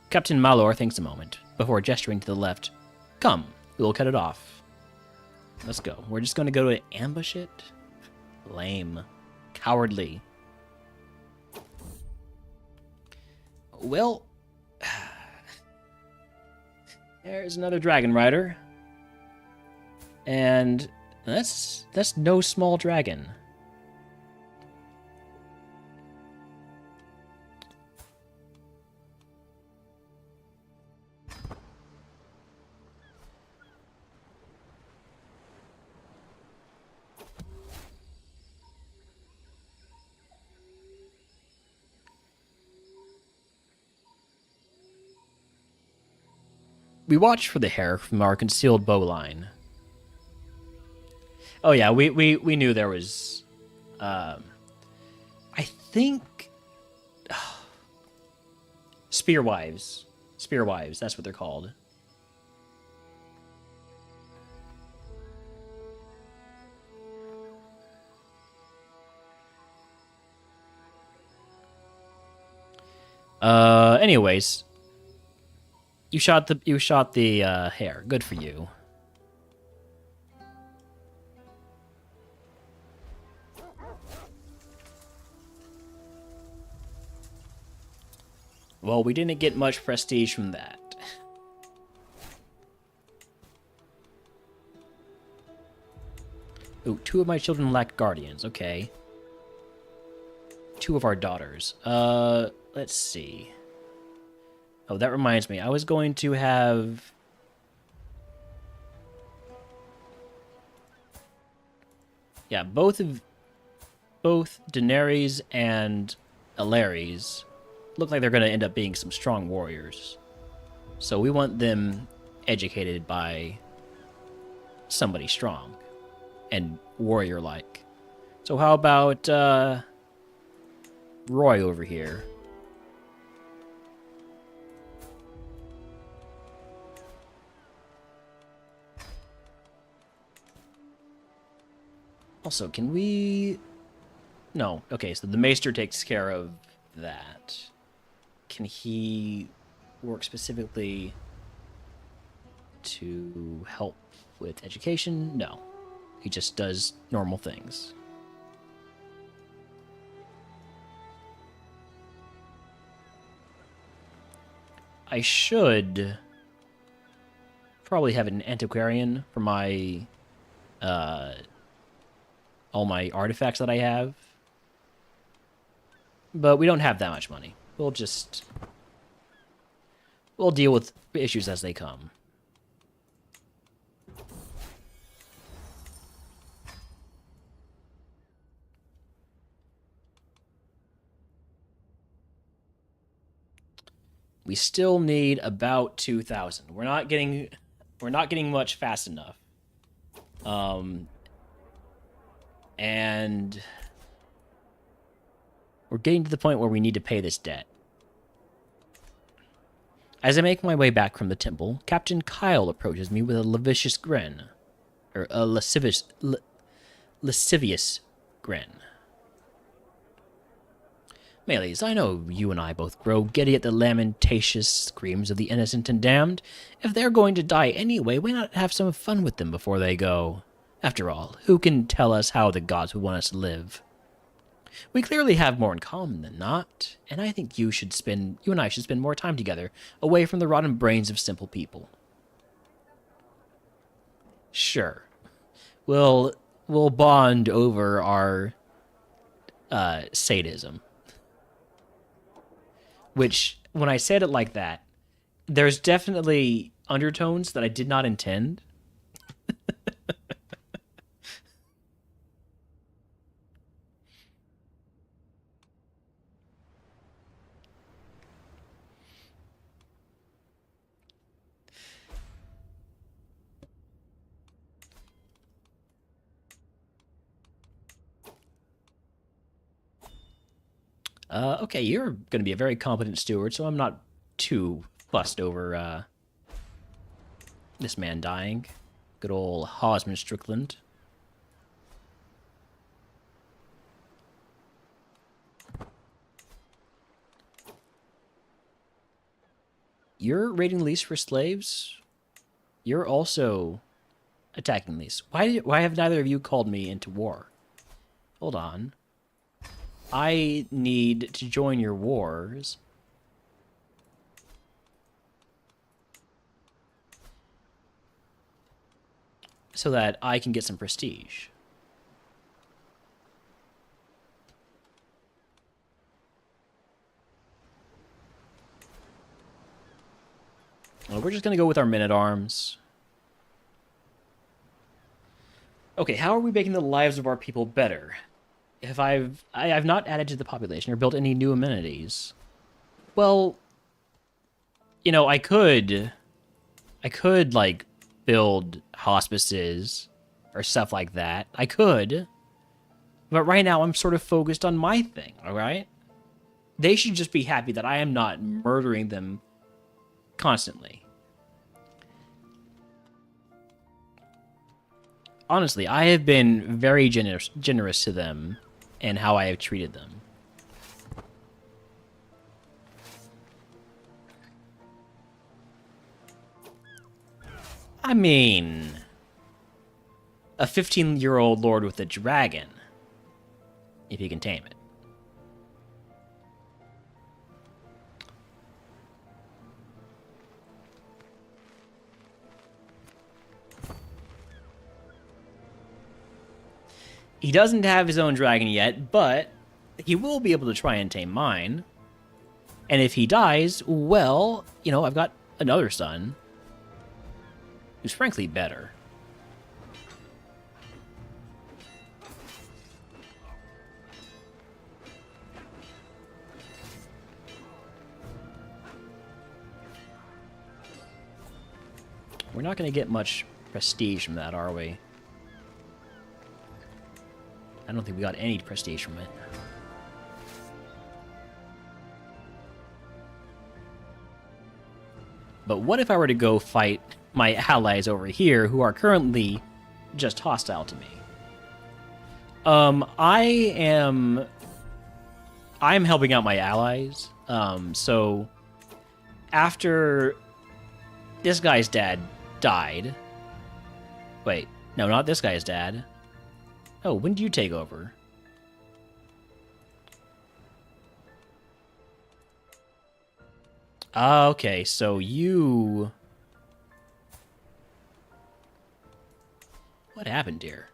Speaker 1: Captain Malor thinks a moment, before gesturing to the left. Come, we will cut it off. Let's go. We're just going to go to ambush it? Lame. Cowardly. Well, there's another dragon rider. And that's no small dragon. We watch for the hare from our concealed bowline. Oh yeah, we knew there was, I think, spearwives. Spearwives, that's what they're called. Anyways, you shot the hare. Good for you. Well, we didn't get much prestige from that. Ooh, 2 of my children lack guardians. Okay. 2 of our daughters. Let's see. Oh, that reminds me. I was going to have... Yeah, both Daenerys and Aerys look like they're going to end up being some strong warriors. So we want them educated by somebody strong and warrior-like. So how about Roy over here? Also, can we... No. Okay, so the Maester takes care of that. Can he work specifically to help with education? No. He just does normal things. I should probably have an antiquarian for my all my artifacts that I have. but we don't have that much money. We'll deal with issues as they come. We still need about 2,000. We're not getting much fast enough. And we're getting to the point where we need to pay this debt. As I make my way back from the temple, Captain Kyle approaches me with a lascivious grin. Or a lascivious grin. Melees, I know you and I both grow giddy at the lamentatious screams of the innocent and damned. If they're going to die anyway, why not have some fun with them before they go? After all, who can tell us how the gods would want us to live? We clearly have more in common than not, and I think you and I should spend more time together, away from the rotten brains of simple people. Sure. We'll bond over our sadism. Which, when I said it like that, there's definitely undertones that I did not intend. Okay, you're going to be a very competent steward, so I'm not too fussed over this man dying. Good old Hosman Strickland. You're raiding lease for slaves? You're also attacking lease. Why have neither of you called me into war? Hold on. I need to join your wars. So that I can get some prestige. Well, we're just going to go with our men-at-arms. Okay, how are we making the lives of our people better? If I've not added to the population or built any new amenities. Well, you know, I could like build hospices or stuff like that. I could. But right now I'm sort of focused on my thing, all right? They should just be happy that I am not murdering them constantly. Honestly, I have been very generous to them in how I have treated them. I mean, a 15-year-old lord with a dragon, if he can tame it. He doesn't have his own dragon yet, but he will be able to try and tame mine. And if he dies, well, you know, I've got another son who's frankly better. We're not going to get much prestige from that, are we? I don't think we got any prestige from it. But what if I were to go fight my allies over here who are currently just hostile to me? I'm helping out my allies. So after this guy's dad died. Wait, no, not this guy's dad. Oh, when did you take over? Okay, so you... What happened here?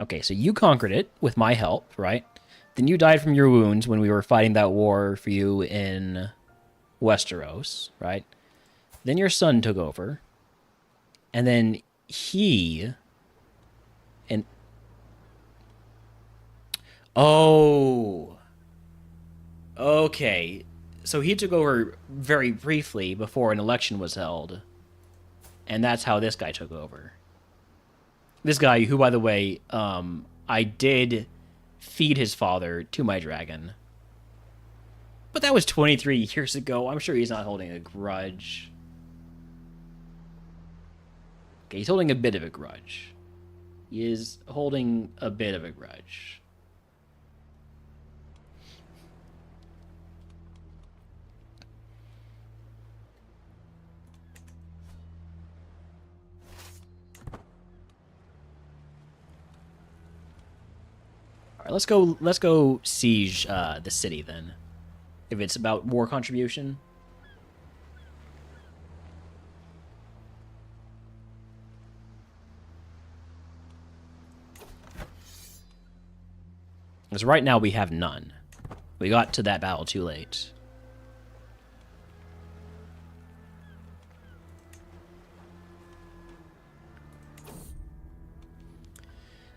Speaker 1: Okay, so you conquered it with my help, right? Then you died from your wounds when we were fighting that war for you in Westeros, right? Then your son took over. And then he... And... Oh... Okay. So he took over very briefly before an election was held. And that's how this guy took over. This guy, who, by the way, I did feed his father to my dragon. But that was 23 years ago. I'm sure he's not holding a grudge. Okay, he's holding a bit of a grudge. He is holding a bit of a grudge. All right, let's go siege the city then. If it's about war contribution. Because right now we have none. We got to that battle too late.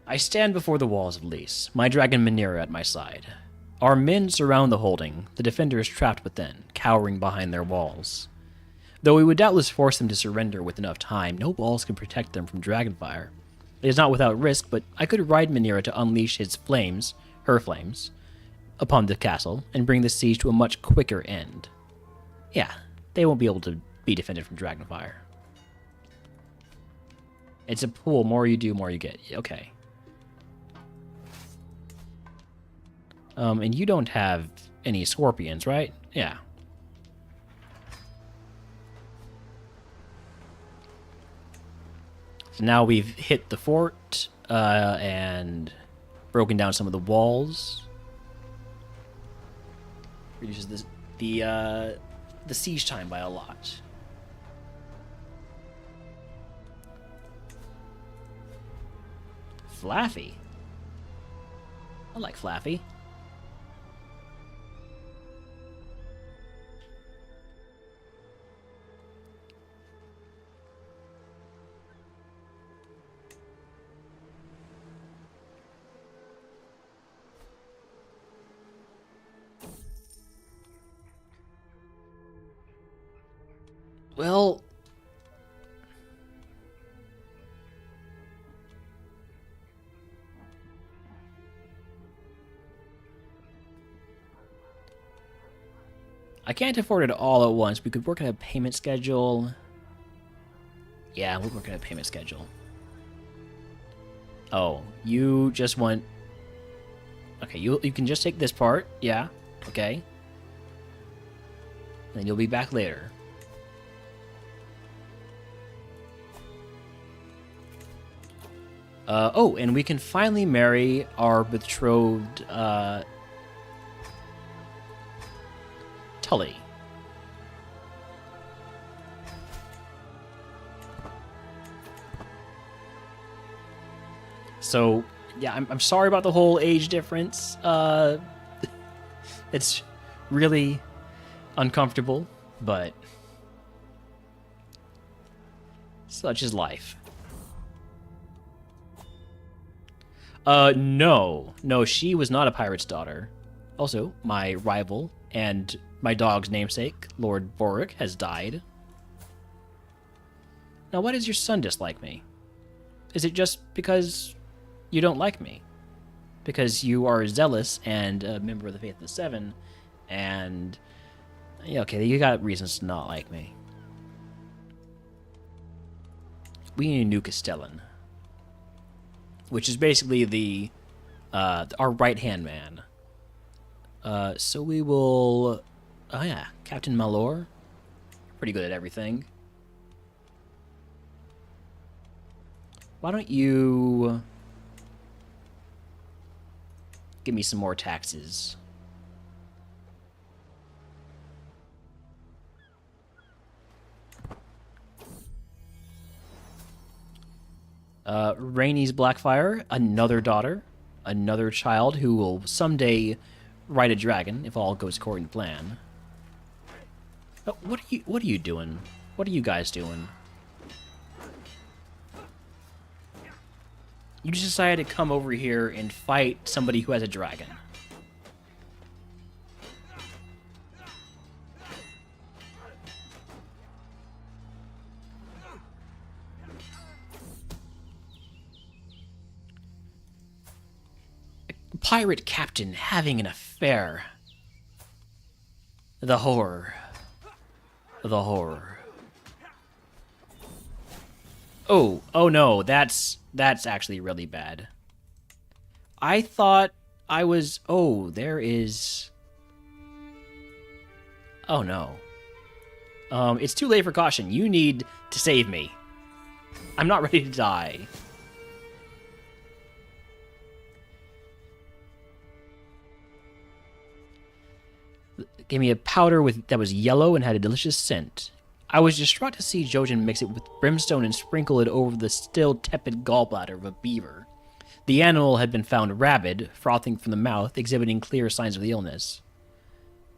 Speaker 1: I stand before the walls of Lys, my dragon Manira at my side. Our men surround the holding, the defenders trapped within, cowering behind their walls. Though we would doubtless force them to surrender with enough time, no walls can protect them from dragonfire. It is not without risk, but I could ride Manira to unleash her flames, upon the castle, and bring the siege to a much quicker end. Yeah, they won't be able to be defended from dragonfire. It's a pool, more you do, more you get. Okay. And you don't have any scorpions, right? Yeah. So now we've hit the fort, and broken down some of the walls. Reduces the siege time by a lot. Flaffy. I like Flaffy. Well, I can't afford it all at once. We could work on a payment schedule. Yeah, we'll work on a payment schedule. Oh, you just want... Okay, you can just take this part. Yeah, okay. Then you'll be back later. Oh, and we can finally marry our betrothed, Tully. So, yeah, I'm sorry about the whole age difference. It's really uncomfortable, but such is life. No, she was not a pirate's daughter. Also, my rival and my dog's namesake, Lord Boric, has died. Now, why does your son dislike me? Is it just because you don't like me? Because you are zealous and a member of the Faith of the Seven, and... Yeah, okay, you got reasons to not like me. We need a new Castellan. Which is basically our right-hand man. So we will... Oh yeah, Captain Malor. Pretty good at everything. Why don't you... give me some more taxes? Rhaenys Blackfire, another daughter. Another child who will someday ride a dragon, if all goes according to plan. Oh, what are you doing? What are you guys doing? You just decided to come over here and fight somebody who has a dragon. A pirate captain having an affair. The horror. The horror. Oh no, that's actually really bad. I thought I was... Oh, there is... Oh no. It's too late for caution. You need to save me. I'm not ready to die. Gave me a powder that was yellow and had a delicious scent. I was distraught to see Jojen mix it with brimstone and sprinkle it over the still tepid gallbladder of a beaver. The animal had been found rabid, frothing from the mouth, exhibiting clear signs of the illness.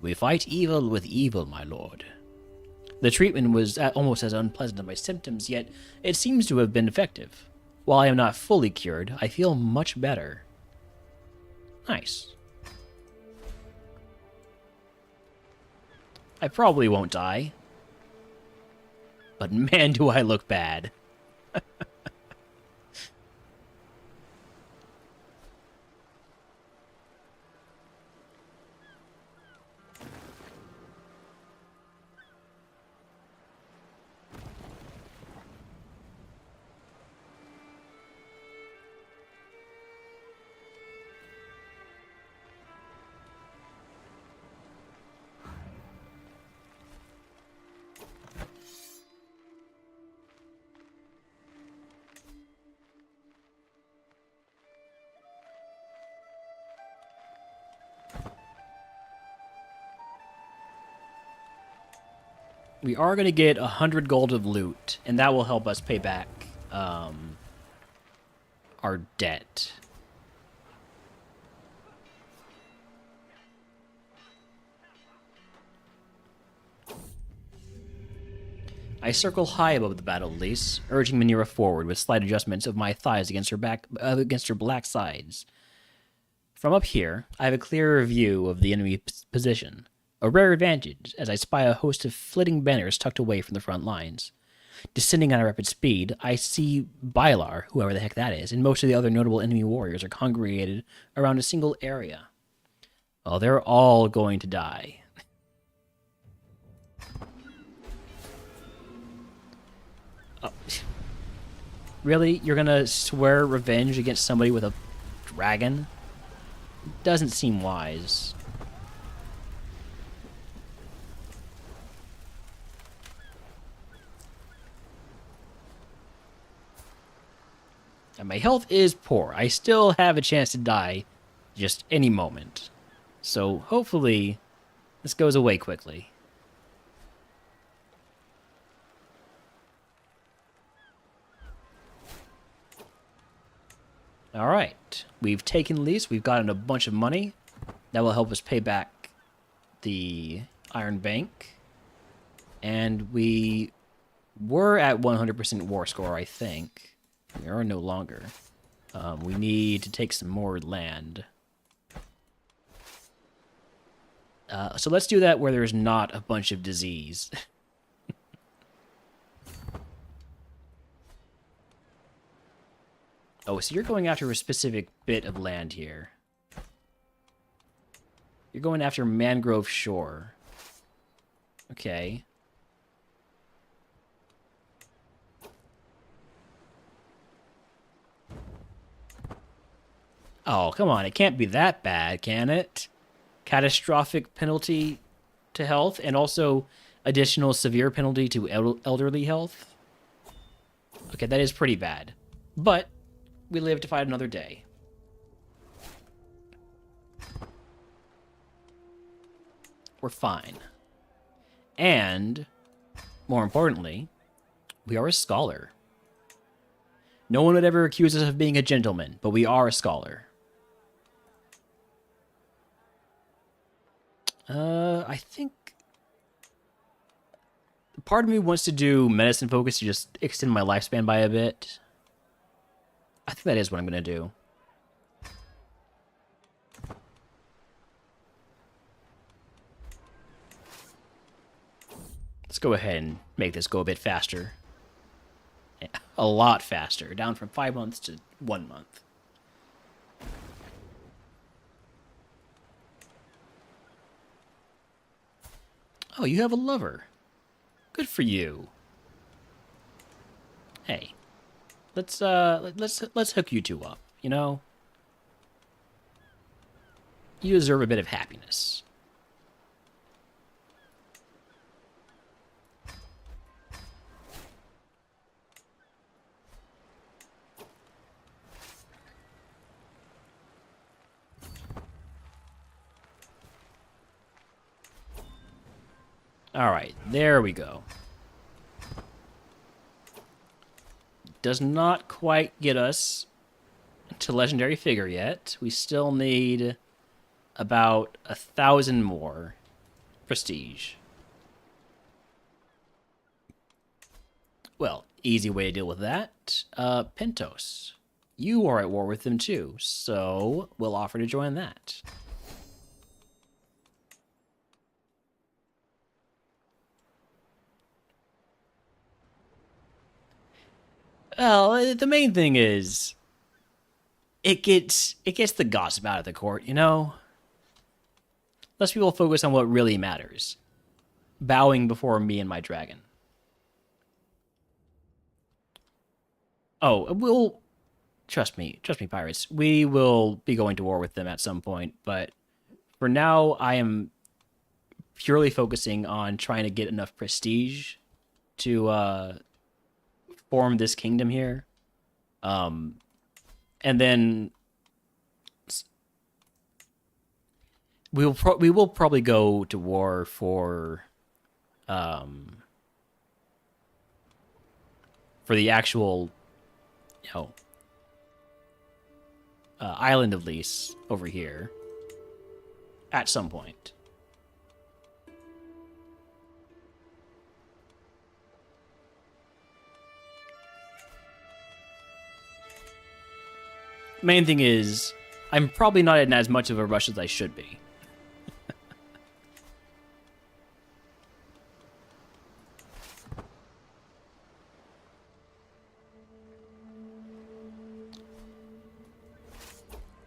Speaker 1: We fight evil with evil, my lord. The treatment was almost as unpleasant as my symptoms, yet it seems to have been effective. While I am not fully cured, I feel much better. Nice. I probably won't die. But man, do I look bad. We are going to get 100 gold of loot, and that will help us pay back our debt. I circle high above the battle lease, urging Manira forward with slight adjustments of my thighs against her black sides. From up here, I have a clearer view of the enemy position. A rare advantage, as I spy a host of flitting banners tucked away from the front lines. Descending at a rapid speed, I see Bylar, whoever the heck that is, and most of the other notable enemy warriors are congregated around a single area. Well, they're all going to die. Oh. Really? You're gonna swear revenge against somebody with a dragon? Doesn't seem wise. And my health is poor. I still have a chance to die just any moment. So hopefully this goes away quickly. Alright, we've taken lease, we've gotten a bunch of money. That will help us pay back the Iron Bank. And we were at 100% war score, I think. We are no longer. We need to take some more land. So let's do that where there's not a bunch of disease. Oh, so you're going after a specific bit of land here. You're going after Mangrove Shore. Okay. Oh, come on. It can't be that bad, can it? Catastrophic penalty to health and also additional severe penalty to elderly health. Okay, that is pretty bad. But we live to fight another day. We're fine. And, more importantly, we are a scholar. No one would ever accuse us of being a gentleman, but we are a scholar. I think part of me wants to do medicine focus to just extend my lifespan by a bit. I think that is what I'm going to do. Let's go ahead and make this go a bit faster. A lot faster. Down from 5 months to 1 month. Oh, you have a lover. Good for you. Hey, let's hook you two up. You know, you deserve a bit of happiness. All right, there we go. Does not quite get us to legendary figure yet. We still need about 1,000 more prestige. Well, easy way to deal with that. Pentos. You are at war with them too, so we'll offer to join that. Well, the main thing is it gets the gossip out of the court, you know? Less people focus on what really matters. Bowing before me and my dragon. Oh, we'll trust me, pirates. We will be going to war with them at some point, but for now I am purely focusing on trying to get enough prestige to form this kingdom here. And then we will probably go to war for the actual, you know, island of Lease over here at some point. Main thing is, I'm probably not in as much of a rush as I should be.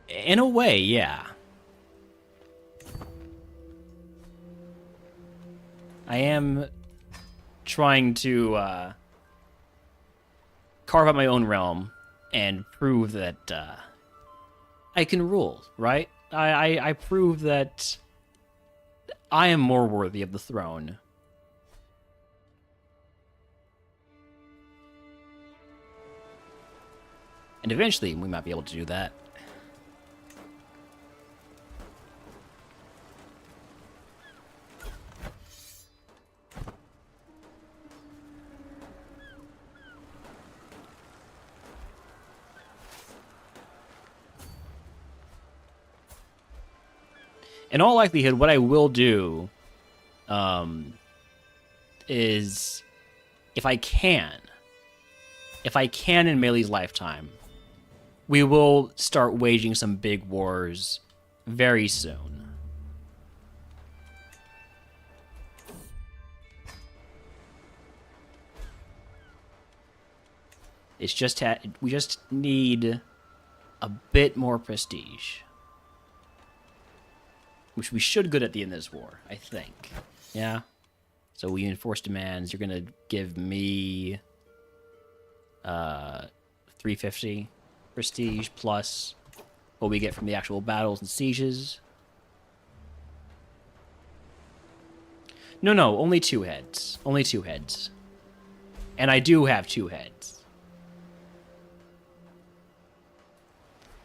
Speaker 1: In a way, yeah. I am trying to carve out my own realm and prove that I can rule, right? I prove that I am more worthy of the throne. And eventually, we might be able to do that. In all likelihood, what I will do is, if I can in Melee's lifetime, we will start waging some big wars very soon. It's just we just need a bit more prestige. Which we should get at the end of this war, I think. Yeah? So we enforce demands. You're going to give me 350 prestige plus what we get from the actual battles and sieges. No, only 2 heads. Only 2 heads. And I do have 2 heads.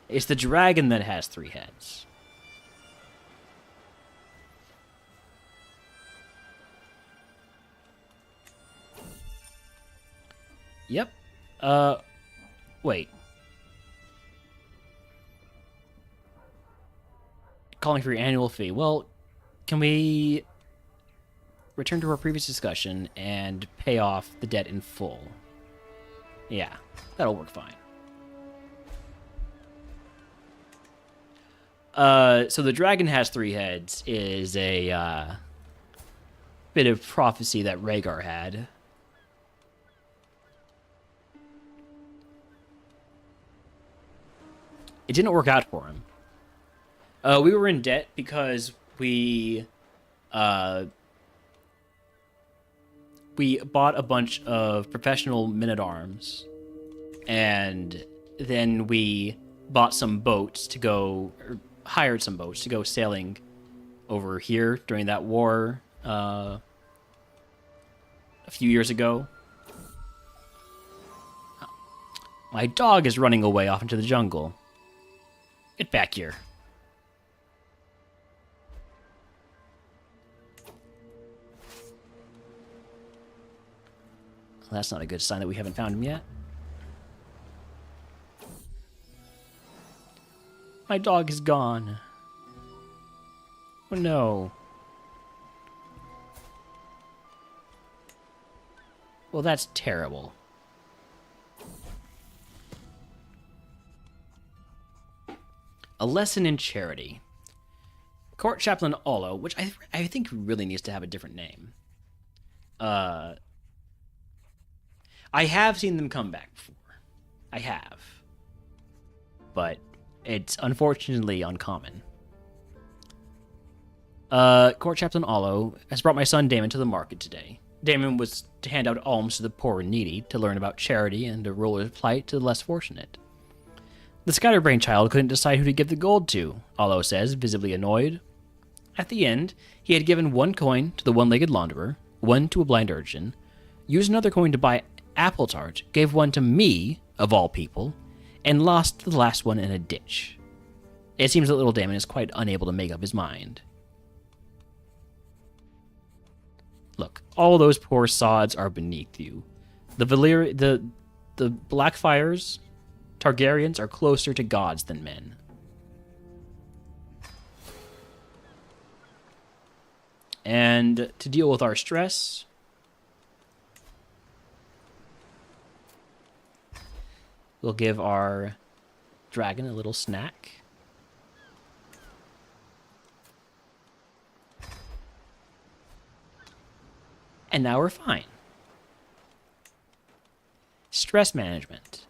Speaker 1: It's the dragon that has 3 heads. Yep. Wait. Calling for your annual fee. Well, Can we return to our previous discussion and pay off the debt in full? Yeah, that'll work fine. So the dragon has 3 heads is a bit of prophecy that Rhaegar had. It didn't work out for him. We were in debt because uh, we bought a bunch of professional men-at-arms, and then we bought some boats to go, or hired some boats to go sailing over here during that war a few years ago. My dog is running away off into the jungle. Get back here. Well, that's not a good sign that we haven't found him yet. My dog is gone. Oh no. Well, that's terrible. A lesson in charity. Court Chaplain Olo, which I think really needs to have a different name. I have seen them come back before. I have. But it's unfortunately uncommon. Court Chaplain Olo has brought my son Damon to the market today. Damon was to hand out alms to the poor and needy, to learn about charity and a ruler's plight to the less fortunate. The scatterbrained child couldn't decide who to give the gold to, Olo says, visibly annoyed. At the end, he had given 1 coin to the one-legged launderer, 1 to a blind urchin, used another coin to buy apple tart, gave 1 to me, of all people, and lost the last one in a ditch. It seems that little Damon is quite unable to make up his mind. Look, all those poor sods are beneath you. The Blackfires, Targaryens are closer to gods than men. And to deal with our stress, we'll give our dragon a little snack. And now we're fine. Stress management.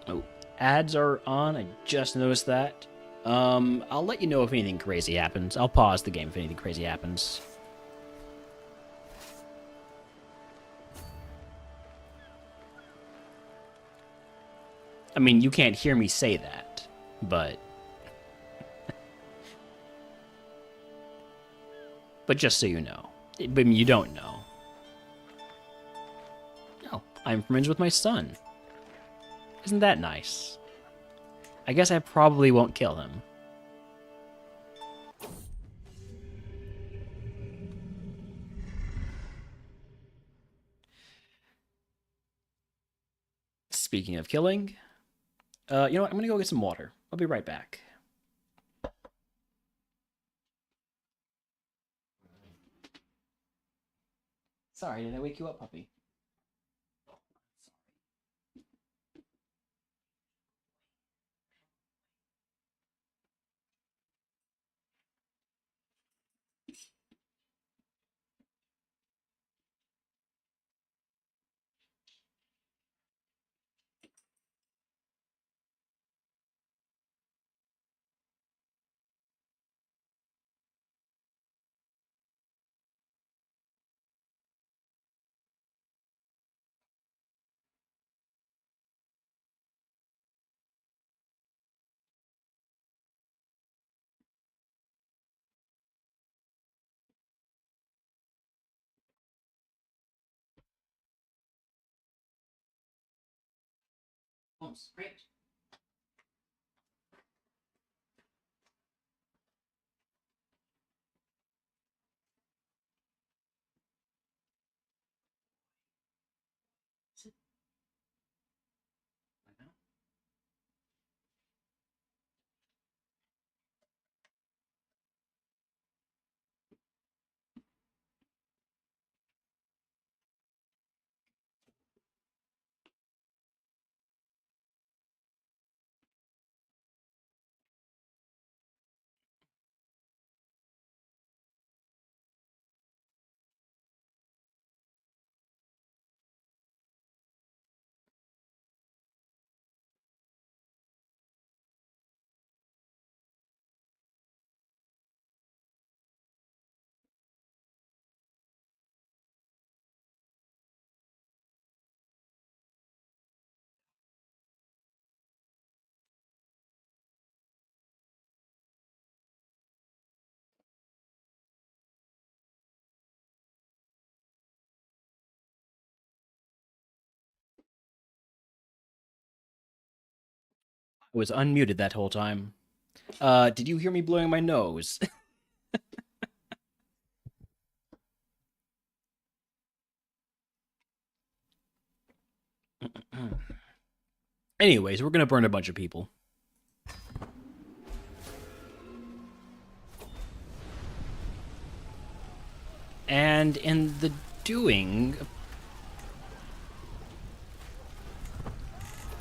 Speaker 1: Oh, ads are on. I just noticed that. I'll let you know if anything crazy happens. I'll pause the game if anything crazy happens. I mean, you can't hear me say that, but... but just so you know. I mean, you don't know. Oh, I'm friends with my son. Isn't that nice? I guess I probably won't kill him. Speaking of killing, you know what? I'm gonna go get some water. I'll be right back. Sorry, did I wake you up, puppy? Oh, great. I was unmuted that whole time. Did you hear me blowing my nose? Anyways, we're gonna burn a bunch of people. And in the doing...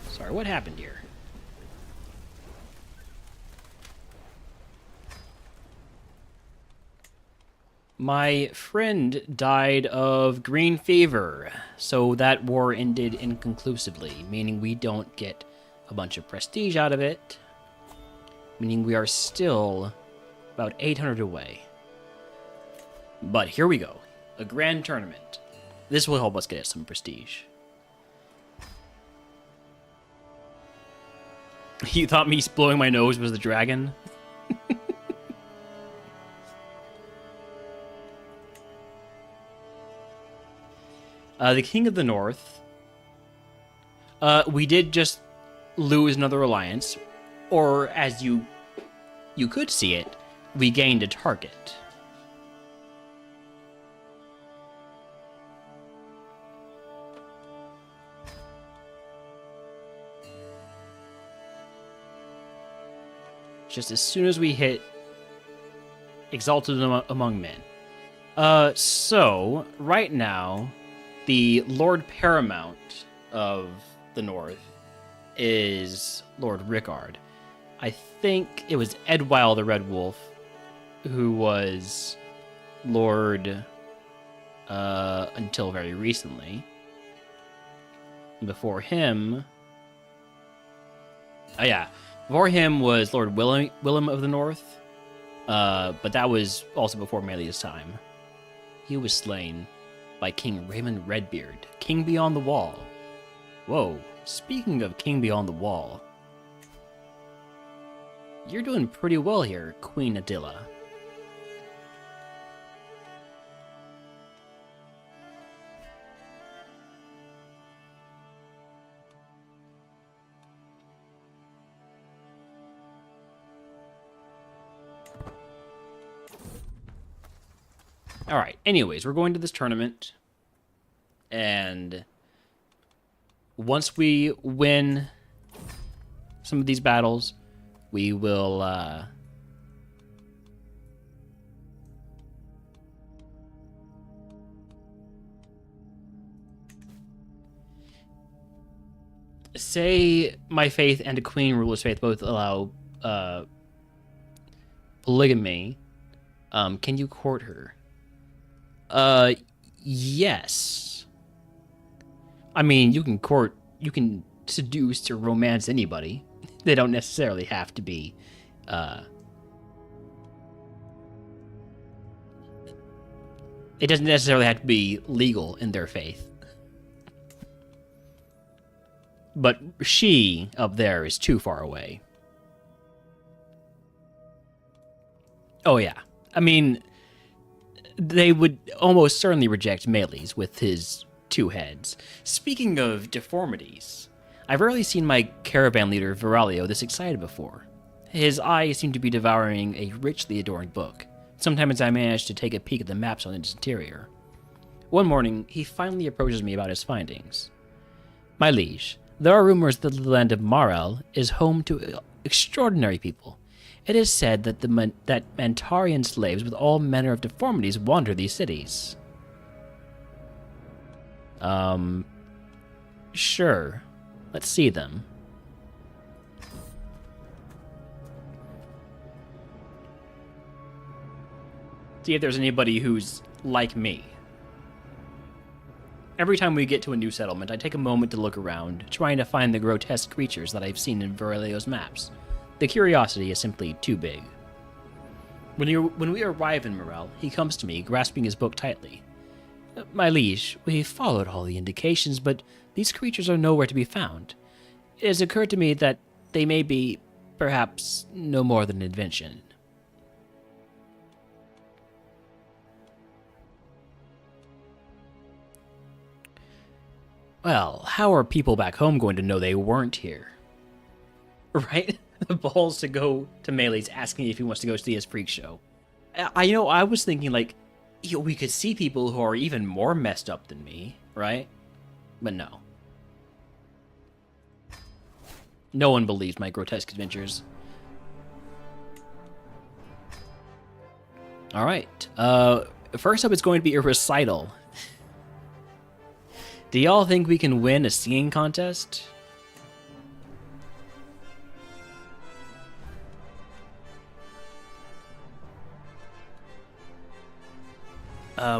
Speaker 1: Sorry, what happened here? My friend died of green fever, so that war ended inconclusively, meaning we don't get a bunch of prestige out of it, meaning we are still about 800 away. But here we go. A grand tournament. This will help us get some prestige. You thought me blowing my nose was the dragon? The King of the North. We did just lose another alliance, or as you could see it, we gained a target. Just as soon as we hit Exalted Among Men. So, right now, the Lord Paramount of the North is Lord Rickard. I think it was Edwile the Red Wolf who was Lord until very recently. Before him... Oh yeah, before him was Lord Willem of the North, but that was also before Melia's time. He was slain by King Raymond Redbeard, King Beyond the Wall. Whoa, speaking of King Beyond the Wall, you're doing pretty well here, Queen Adilla. Alright, anyways, we're going to this tournament, and once we win some of these battles, we will, say my faith and a queen ruler's faith both allow, polygamy. Can you court her? Yes. I mean, you can seduce or romance anybody. They don't necessarily have to be, it doesn't necessarily have to be legal in their faith. But she up there is too far away. Oh yeah. I mean, they would almost certainly reject Meles with his two heads. Speaking of deformities, I've rarely seen my caravan leader, Viralio, this excited before. His eyes seem to be devouring a richly adorned book. Sometimes I manage to take a peek at the maps on its interior. One morning, he finally approaches me about his findings. My liege, there are rumors that the land of Marel is home to extraordinary people. It is said that that Mantarian slaves with all manner of deformities wander these cities. Sure. Let's see them. See if there's anybody who's like me. Every time we get to a new settlement, I take a moment to look around, trying to find the grotesque creatures that I've seen in Viralio's maps. The curiosity is simply too big. When we arrive in Morel, he comes to me, grasping his book tightly. My liege, we followed all the indications, but these creatures are nowhere to be found. It has occurred to me that they may be, perhaps, no more than an invention. Well, how are people back home going to know they weren't here? right? The balls to go to Melee's asking if he wants to go see his freak show. I was thinking like, we could see people who are even more messed up than me, right? But no. No one believes my grotesque adventures. All right. First up, it's going to be a recital. Do y'all think we can win a singing contest?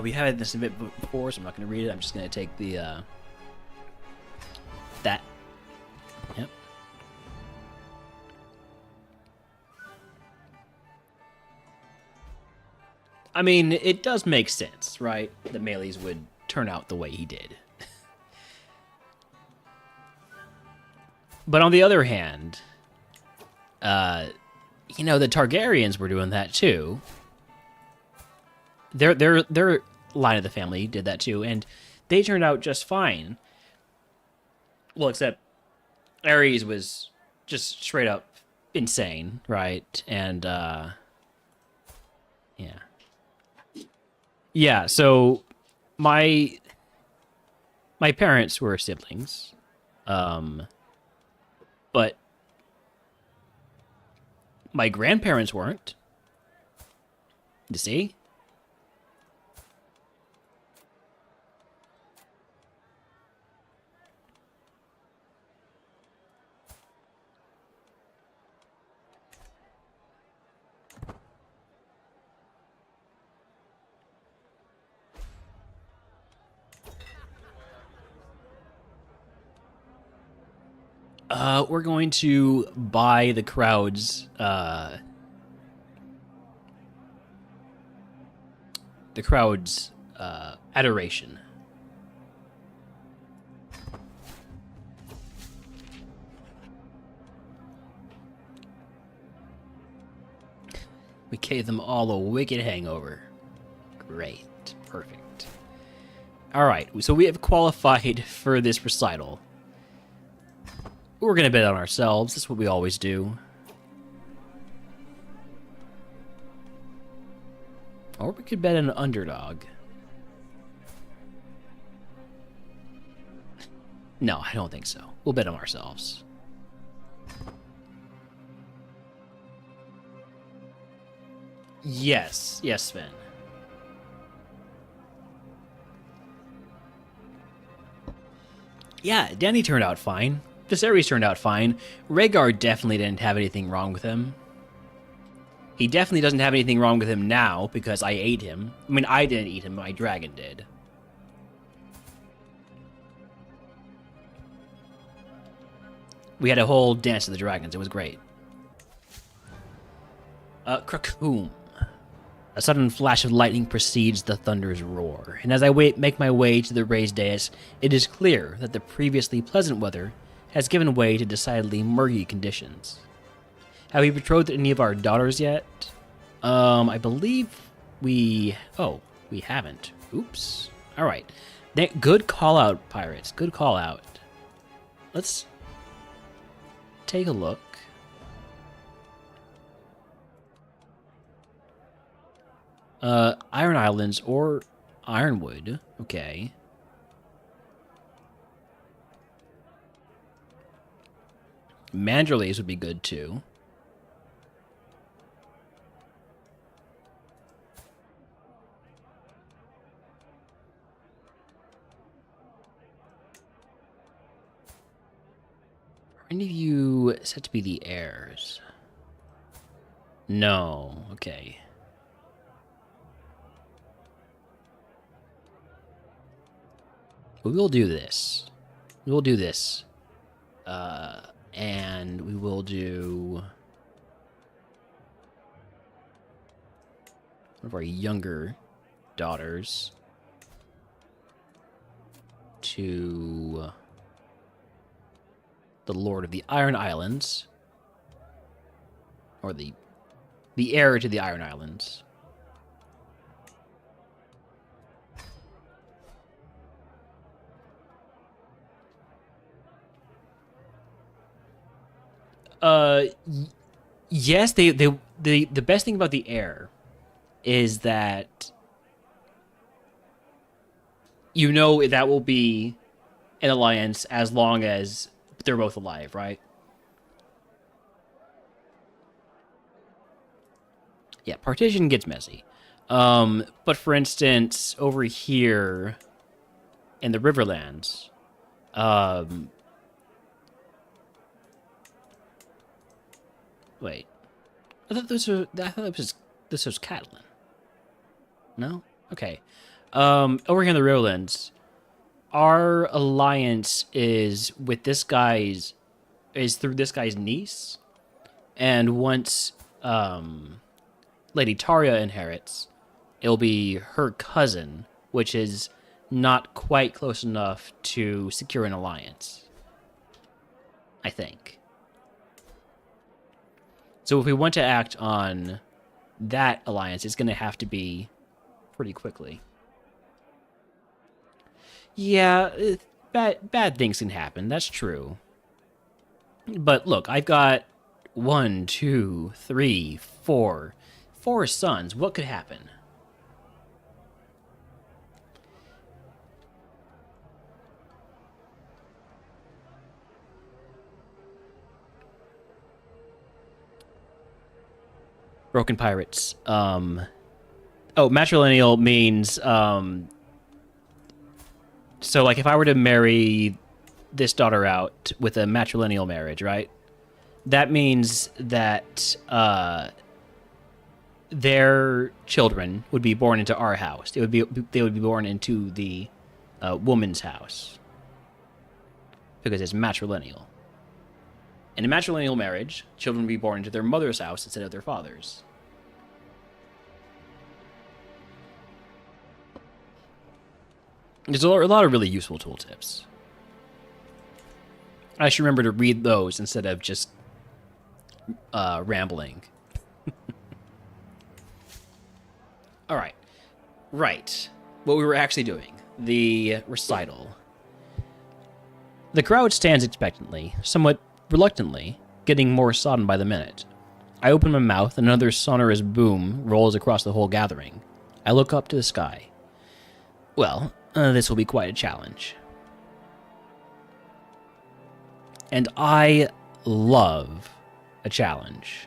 Speaker 1: We had this event before, so I'm not going to read it. I'm just going to take the that. Yep. I mean, it does make sense, right? That Melee's would turn out the way he did. But on the other hand, the Targaryens were doing that too. Their line of the family did that too, and they turned out just fine. Well, except Aerys was just straight up insane, right? And yeah. Yeah, so my parents were siblings. But my grandparents weren't. You see? We're going to buy the crowd's adoration. We gave them all a wicked hangover. Great. Perfect. All right, so we have qualified for this recital. We're going to bet on ourselves. That's what we always do. Or we could bet an underdog. No, I don't think so. We'll bet on ourselves. Yes. Yes, Sven. Yeah, Danny turned out fine. Viserys turned out fine. Rhaegar definitely didn't have anything wrong with him. He definitely doesn't have anything wrong with him now because I ate him. I mean, I didn't eat him, my dragon did. We had a whole dance of the dragons. It was great. Krakoom. A sudden flash of lightning precedes the thunder's roar, and as I make my way to the raised dais, it is clear that the previously pleasant weather has given way to decidedly murky conditions. Have we betrothed any of our daughters yet? I believe we... Oh, we haven't. Oops. All right. Good call out, pirates. Good call out. Let's take a look. Iron Islands or Ironwood. Okay. Manderleys would be good too. Are any of you set to be the heirs? No. Okay. We will do this. We will do this. And we will do one of our younger daughters to the Lord of the Iron Islands, or the heir to the Iron Islands. Yes, the best thing about the heir is that you know that will be an alliance as long as they're both alive, right? Yeah, partition gets messy. But for instance, over here in the Riverlands, um, wait, I thought this was Catelyn. No, okay. Over here in the Riverlands, our alliance is with this guy's is through this guy's niece, and once Lady Taria inherits, it'll be her cousin, which is not quite close enough to secure an alliance, I think. So if we want to act on that alliance, it's going to have to be pretty quickly. Yeah, bad things can happen. That's true. But look, I've got one, two, three, four sons. What could happen? Broken pirates. Oh, matrilineal means so like if I were to marry this daughter out with a matrilineal marriage, right? That means that their children would be born into our house. They would be born into the woman's house because it's matrilineal. In a matrilineal marriage, children would be born into their mother's house instead of their father's. There's a lot of really useful tooltips. I should remember to read those instead of just rambling. All right. Right. What we were actually doing. The recital. The crowd stands expectantly, somewhat reluctantly, getting more sodden by the minute. I open my mouth, and another sonorous boom rolls across the whole gathering. I look up to the sky. Well, this will be quite a challenge. And I love a challenge.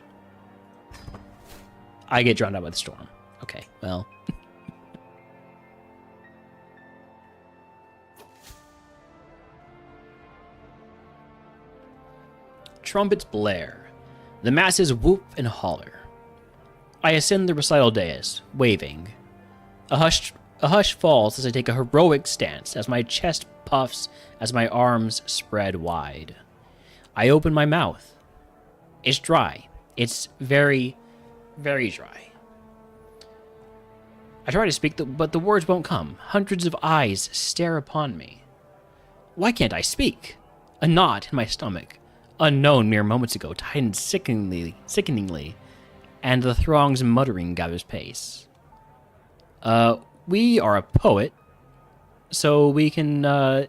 Speaker 1: I get drowned out by the storm. Okay, well. Trumpets blare. The masses whoop and holler. I ascend the recital dais, waving. A hush falls as I take a heroic stance, as my chest puffs, as my arms spread wide. I open my mouth. It's dry. It's very, very dry. I try to speak, but the words won't come. Hundreds of eyes stare upon me. Why can't I speak? A knot in my stomach, unknown mere moments ago, tightens sickeningly, and the throng's muttering gathers pace. We are a poet, so we can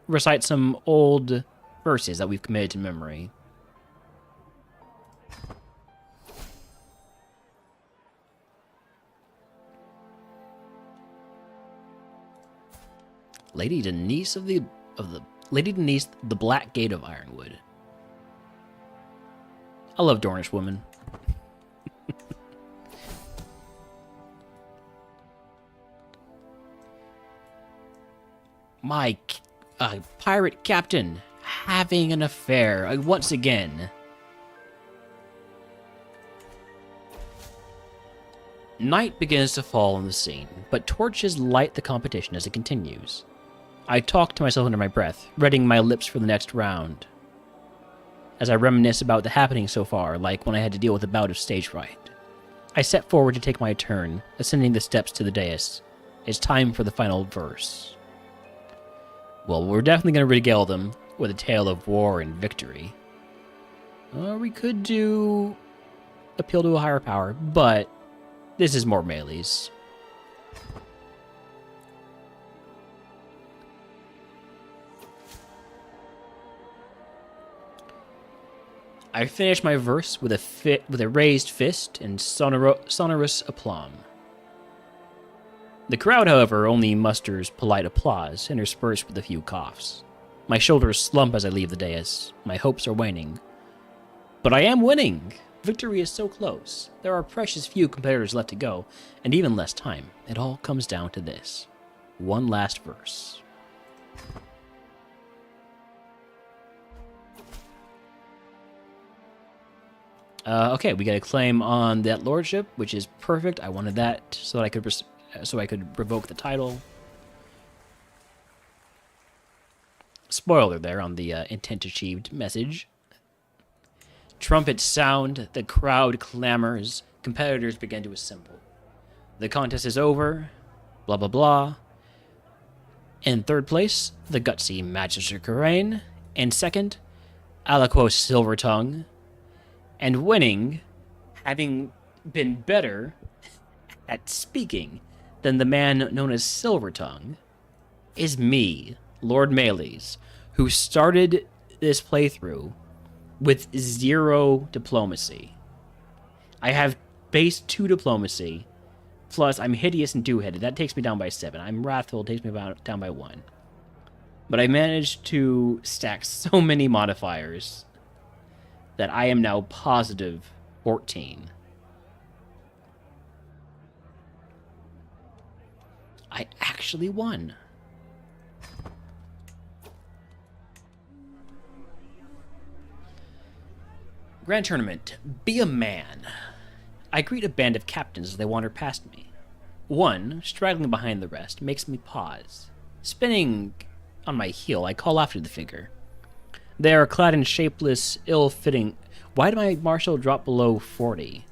Speaker 1: recite some old verses that we've committed to memory. Lady Denise Lady Denise, the Black Gate of Ironwood. I love Dornish women. My pirate captain having an affair once again. Night begins to fall on the scene, but torches light the competition as it continues. I talk to myself under my breath, readying my lips for the next round. As I reminisce about the happenings so far, like when I had to deal with a bout of stage fright. I step forward to take my turn, ascending the steps to the dais. It's time for the final verse. Well, we're definitely going to regale them with a tale of war and victory. We could do Appeal to a Higher Power, but this is more melees. I finish my verse with a raised fist and sonorous aplomb. The crowd, however, only musters polite applause, interspersed with a few coughs. My shoulders slump as I leave the dais. My hopes are waning. But I am winning! Victory is so close. There are precious few competitors left to go, and even less time. It all comes down to this. One last verse. Okay, we get a claim on that lordship, which is perfect. I wanted that so that I could revoke the title. Spoiler there on the intent achieved message. Trumpets sound, the crowd clamors, competitors begin to assemble. The contest is over, blah blah blah. In third place, the gutsy Magister Karain. In second, Alaquos Silvertongue. And winning, having been better at speaking than the man known as Silvertongue, is me, Lord Melees, who started this playthrough with 0 diplomacy. I have base 2 diplomacy, plus I'm hideous and two-headed. That takes me down by 7. I'm wrathful, takes me down by 1. But I managed to stack so many modifiers that I am now positive 14. I actually won. Grand Tournament. Be a man. I greet a band of captains as they wander past me. One, straggling behind the rest, makes me pause. Spinning on my heel, I call after the figure. They are clad in shapeless, ill-fitting... Why did my martial drop below 40?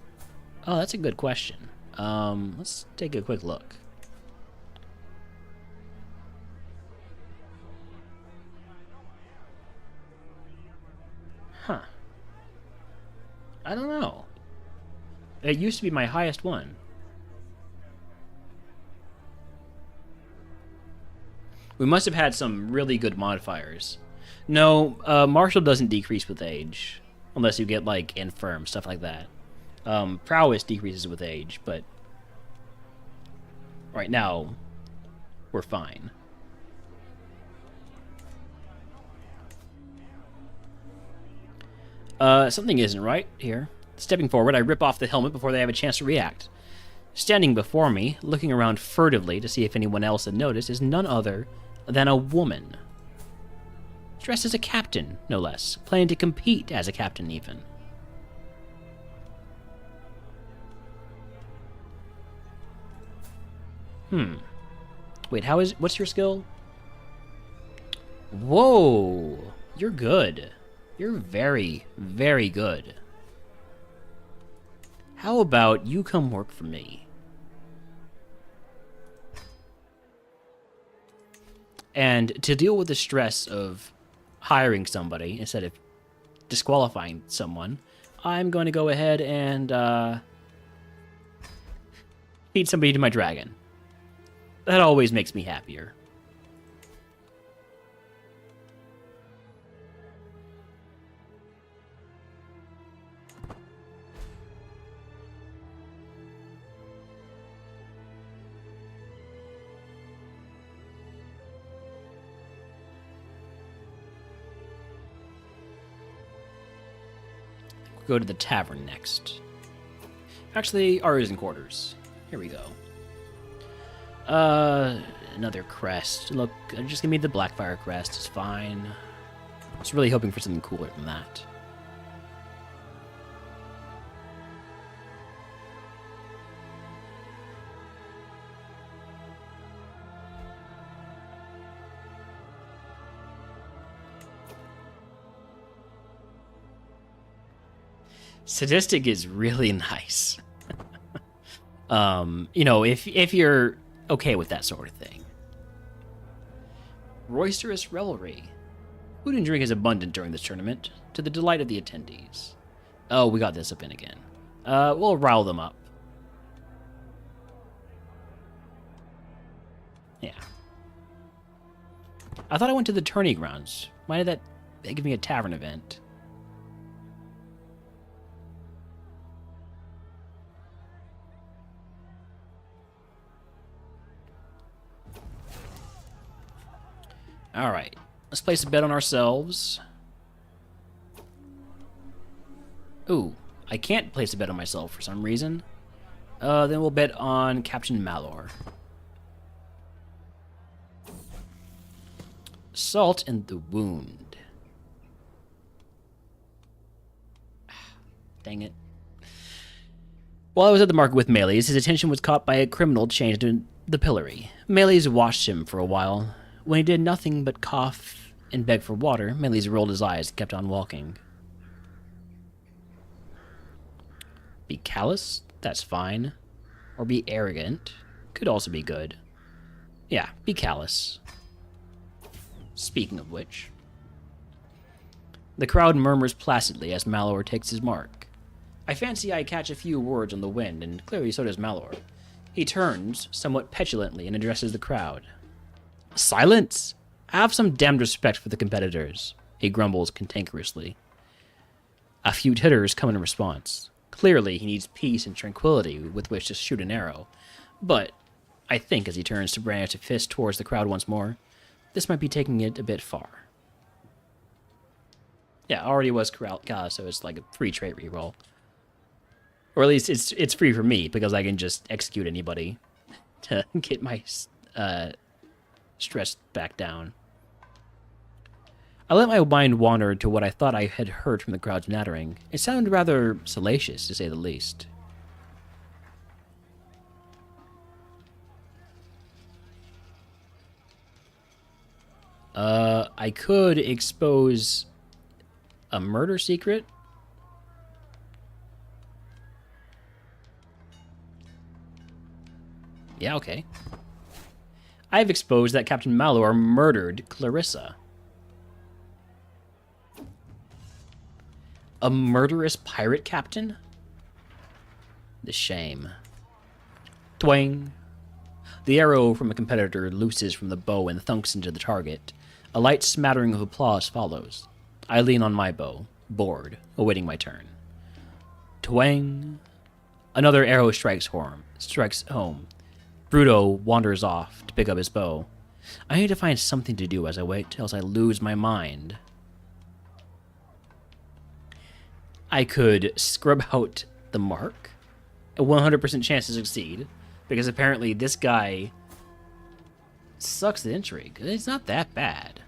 Speaker 1: Oh, that's a good question. Let's take a quick look. Huh. I don't know. It used to be my highest one. We must have had some really good modifiers. No, martial doesn't decrease with age. Unless you get, like, infirm, stuff like that. Prowess decreases with age, but... right now, we're fine. Something isn't right here. Stepping forward, I rip off the helmet before they have a chance to react. Standing before me, looking around furtively to see if anyone else had noticed, is none other than a woman. Dressed as a captain, no less. Planning to compete as a captain, even. Wait, what's your skill? Whoa! You're good. You're very, very good. How about you come work for me? And to deal with the stress of hiring somebody instead of disqualifying someone, I'm going to go ahead and feed somebody to my dragon. That always makes me happier. Go to the tavern next. Actually, artisan quarters. Here we go. Another crest. Look, just give me the Blackfire crest. It's fine. I was really hoping for something cooler than that. Sadistic is really nice. You know, if you're okay with that sort of thing. Roisterous revelry. Food and drink is abundant during this tournament, to the delight of the attendees. Oh, we got this up in again. We'll rile them up. Yeah. I thought I went to the tourney grounds. Why did that give me a tavern event? Alright. Let's place a bet on ourselves. Ooh, I can't place a bet on myself for some reason. Then we'll bet on Captain Malor. Salt in the wound. Dang it. While I was at the market with Meles, his attention was caught by a criminal chained to the pillory. Meles watched him for a while. When he did nothing but cough and beg for water, Meles rolled his eyes and kept on walking. Be callous? That's fine. Or be arrogant? Could also be good. Yeah, be callous. Speaking of which. The crowd murmurs placidly as Malor takes his mark. I fancy I catch a few words on the wind, and clearly so does Malor. He turns, somewhat petulantly, and addresses the crowd. Silence! Have some damned respect for the competitors, he grumbles cantankerously. A few titters come in response. Clearly, he needs peace and tranquility with which to shoot an arrow. But, I think as he turns to brandish a fist towards the crowd once more, this might be taking it a bit far. Yeah, already was callous, so it's like a free trait reroll. Or at least it's free for me, because I can just execute anybody to get my stress back down. I let my mind wander to what I thought I had heard from the crowd's nattering. It sounded rather salacious, to say the least. I could expose a murder secret. Yeah, okay. I've exposed that Captain Malor murdered Clarissa. A murderous pirate captain? The shame. Twang. The arrow from a competitor looses from the bow and thunks into the target. A light smattering of applause follows. I lean on my bow, bored, awaiting my turn. Twang. Another arrow strikes home. Bruto wanders off to pick up his bow. I need to find something to do as I wait, else I lose my mind. I could scrub out the mark. A 100% chance to succeed. Because apparently this guy sucks at intrigue. It's not that bad.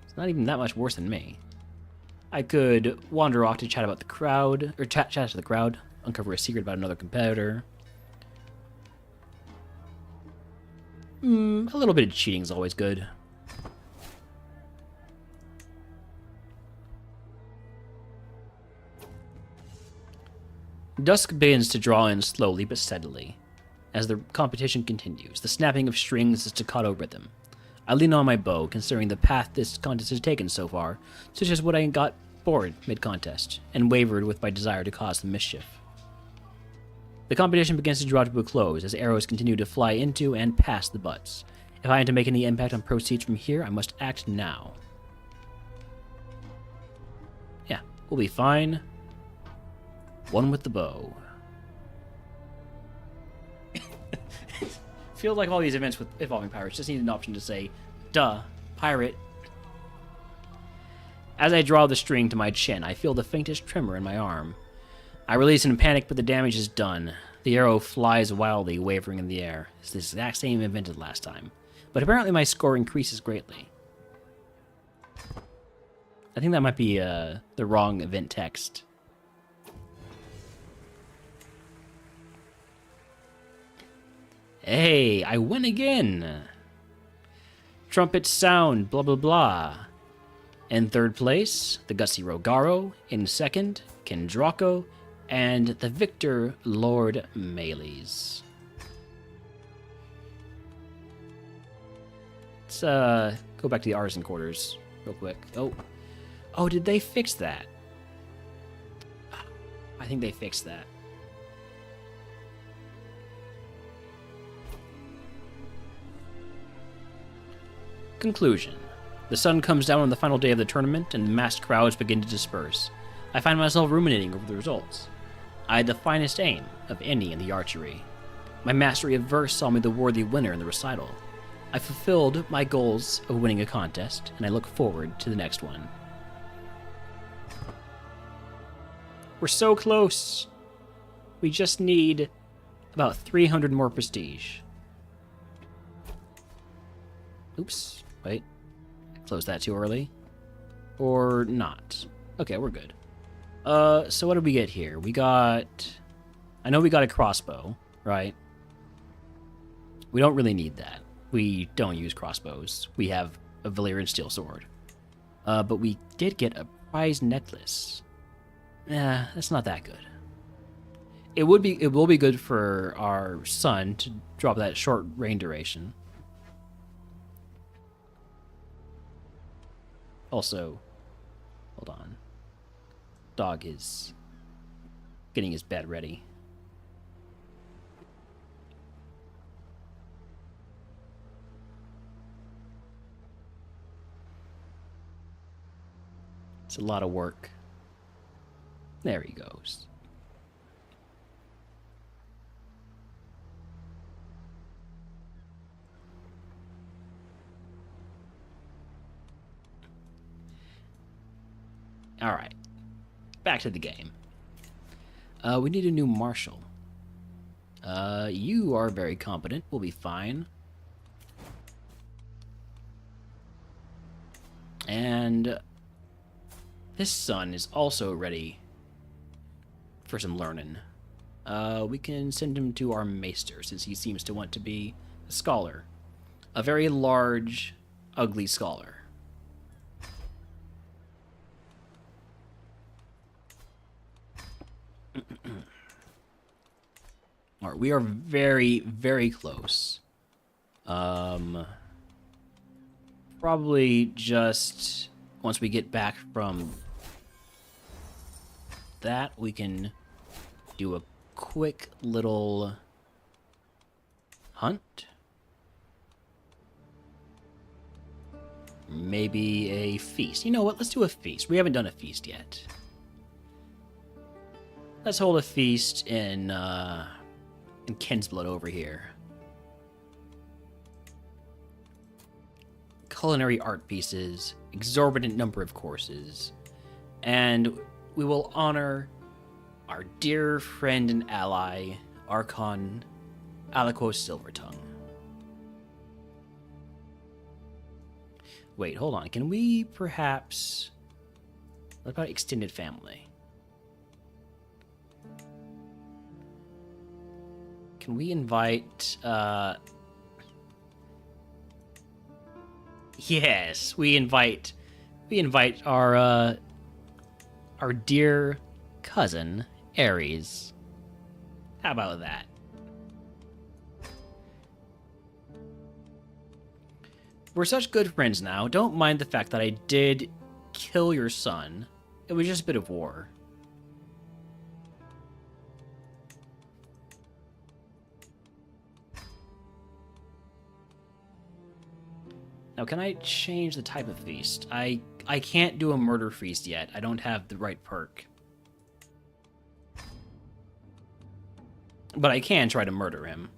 Speaker 1: It's not even that much worse than me. I could wander off to chat about the crowd, or chat to the crowd, uncover a secret about another competitor. A little bit of cheating is always good. Dusk begins to draw in slowly but steadily. As the competition continues, the snapping of strings is staccato rhythm. I lean on my bow, considering the path this contest has taken so far, such as when I got bored mid-contest, and wavered with my desire to cause some mischief. The competition begins to draw to a close as arrows continue to fly into and past the butts. If I am to make any impact on proceeds from here, I must act now. Yeah, we'll be fine. One with the bow. Feel like all these events with involving pirates just need an option to say, duh, pirate. As I draw the string to my chin, I feel the faintest tremor in my arm. I release in panic, but the damage is done. The arrow flies wildly, wavering in the air. It's the exact same invented last time. But apparently my score increases greatly. I think that might be the wrong event text. Hey, I win again! Trumpets sound, blah blah blah. In third place, the Gutsy Rogaro. In second, Kendraco. And the victor, Lord Meles. Let's go back to the artisan quarters real quick. Oh, did they fix that? I think they fixed that. Conclusion. The sun comes down on the final day of the tournament, and the massed crowds begin to disperse. I find myself ruminating over the results. I had the finest aim of any in the archery. My mastery of verse saw me the worthy winner in the recital. I fulfilled my goals of winning a contest, and I look forward to the next one. We're so close. We just need about 300 more prestige. Oops, wait. Close that too early. Or not. Okay, we're good. So what did we get here? We got... I know we got a crossbow, right? We don't really need that. We don't use crossbows. We have a Valyrian steel sword. But we did get a prize necklace. That's not that good. It will be good for our son to drop that short rain duration. Also, hold on. Dog is getting his bed ready. It's a lot of work. There he goes. All right. Back to the game. We need a new marshal. You are very competent. We'll be fine. And this son is also ready for some learning. We can send him to our maester, since he seems to want to be a scholar. A very large, ugly scholar. Alright, we are very, very close. Probably just once we get back from that, we can do a quick little hunt. Maybe a feast. You know what? Let's do a feast. We haven't done a feast yet. Let's hold a feast in Kinsblood over here. Culinary art pieces, exorbitant number of courses, and we will honor our dear friend and ally, Archon Alikos Silvertongue. Wait, hold on. Can we perhaps... What about extended family? Can we invite... Yes, we invite our dear cousin, Ares. How about that? We're such good friends now. Don't mind the fact that I did kill your son. It was just a bit of war. Now, can I change the type of feast? I can't do a murder feast yet. I don't have the right perk. But I can try to murder him.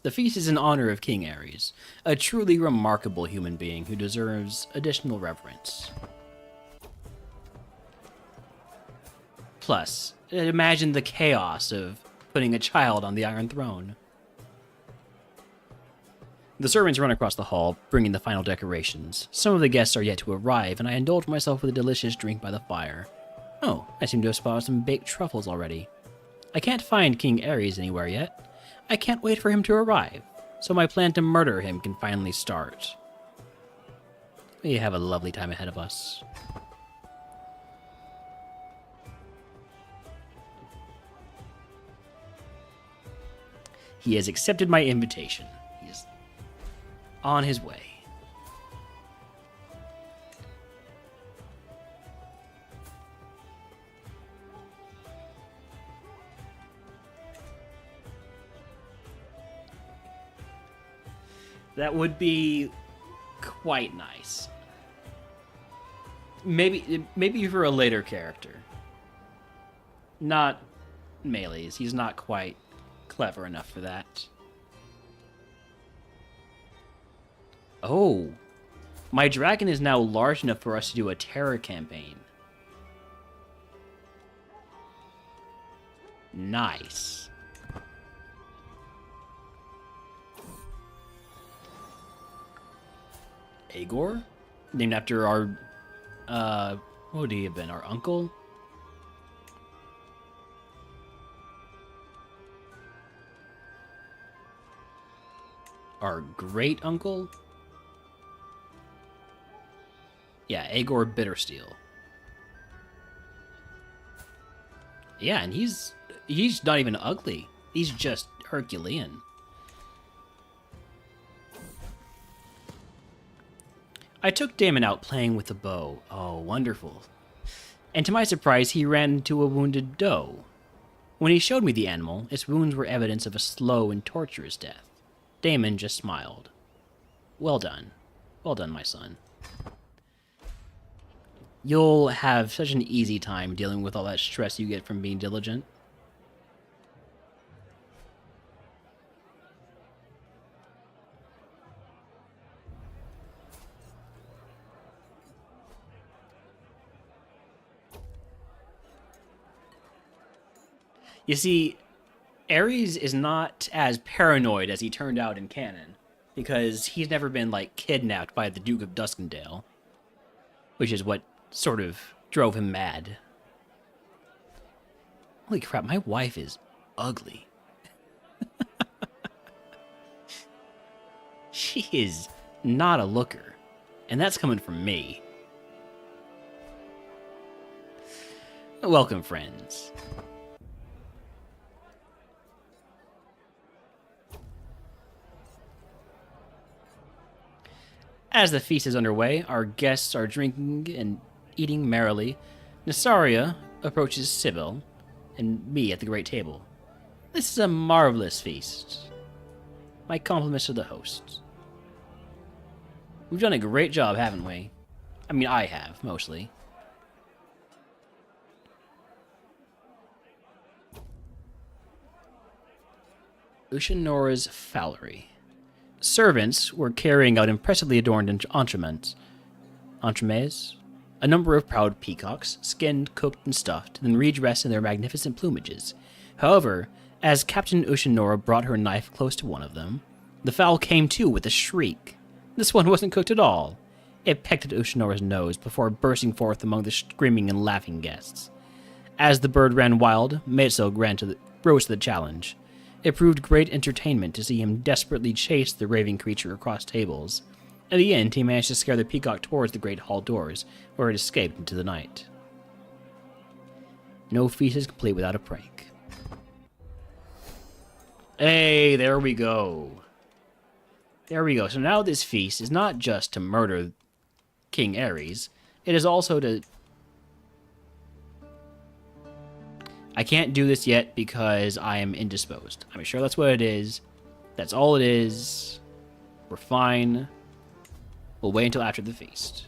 Speaker 1: The feast is in honor of King Ares, a truly remarkable human being who deserves additional reverence. Plus, imagine the chaos of putting a child on the Iron Throne. The servants run across the hall, bringing the final decorations. Some of the guests are yet to arrive, and I indulge myself with a delicious drink by the fire. Oh, I seem to have spotted some baked truffles already. I can't find King Ares anywhere yet. I can't wait for him to arrive, so my plan to murder him can finally start. We have a lovely time ahead of us. He has accepted my invitation. He is on his way. That would be quite nice. Maybe for a later character. Not melees. He's not quite clever enough for that. Oh, my dragon is now large enough for us to do a terror campaign. Nice. Agor? Named after our, what would he have been? Our uncle? Our great uncle? Yeah, Agor Bittersteel. Yeah, and he's not even ugly. He's just Herculean. I took Damon out playing with a bow. Oh, wonderful. And to my surprise, he ran into a wounded doe. When he showed me the animal, its wounds were evidence of a slow and torturous death. Damon just smiled. Well done. Well done, my son. You'll have such an easy time dealing with all that stress you get from being diligent. You see, Ares is not as paranoid as he turned out in canon, because he's never been, like, kidnapped by the Duke of Duskendale, which is what sort of drove him mad. Holy crap, my wife is ugly. She is not a looker, and that's coming from me. Welcome, friends. As the feast is underway, our guests are drinking and eating merrily. Nasaria approaches Sybil and me at the great table. This is a marvelous feast. My compliments to the hosts. We've done a great job, haven't we? I mean, I have, mostly. Ushinora's Fowlery. Servants were carrying out impressively adorned entremets, a number of proud peacocks, skinned, cooked, and stuffed, then redressed in their magnificent plumages. However, as Captain Ushinora brought her knife close to one of them, the fowl came to with a shriek. This one wasn't cooked at all. It pecked at Ushinora's nose before bursting forth among the screaming and laughing guests. As the bird ran wild, Meizo rose to the challenge. It proved great entertainment to see him desperately chase the raving creature across tables. In the end, he managed to scare the peacock towards the great hall doors, where it escaped into the night. No feast is complete without a prank. Hey, there we go. There we go. So now this feast is not just to murder King Ares, it is also to... I can't do this yet because I am indisposed. I'm sure that's what it is. That's all it is. We're fine. We'll wait until after the feast.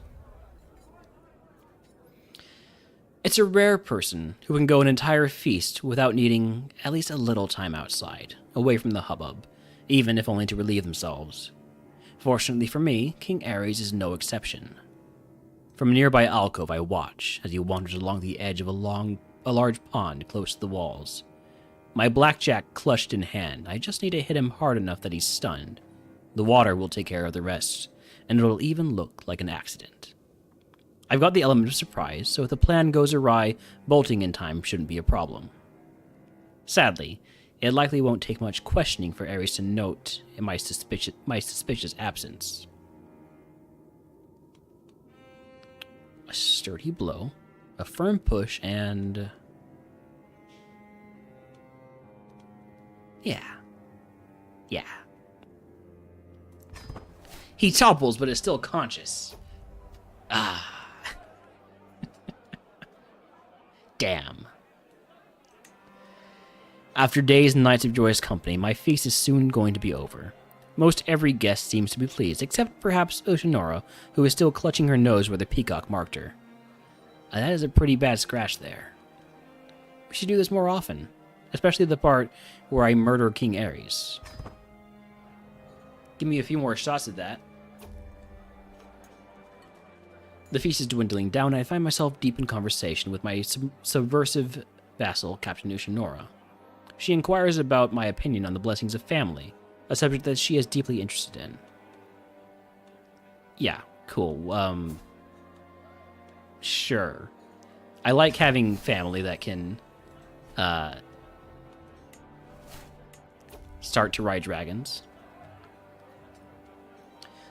Speaker 1: It's a rare person who can go an entire feast without needing at least a little time outside, away from the hubbub, even if only to relieve themselves. Fortunately for me, King Ares is no exception. From a nearby alcove, I watch as he wanders along the edge of a large pond close to the walls. My blackjack clutched in hand, I just need to hit him hard enough that he's stunned. The water will take care of the rest, and it'll even look like an accident. I've got the element of surprise, so if the plan goes awry, bolting in time shouldn't be a problem. Sadly, it likely won't take much questioning for Ares to note my suspicious absence. A sturdy blow, a firm push, and... Yeah. He topples, but is still conscious. Ah. Damn. After days and nights of joyous company, my feast is soon going to be over. Most every guest seems to be pleased, except perhaps Ushinora, who is still clutching her nose where the peacock marked her. That is a pretty bad scratch there. We should do this more often. especially the part where I murder King Ares. Give me a few more shots at that. The feast is dwindling down, and I find myself deep in conversation with my subversive vassal, Captain Ushinora. She inquires about my opinion on the blessings of family, a subject that she is deeply interested in. Yeah, cool. Sure. I like having family that can, start to ride dragons.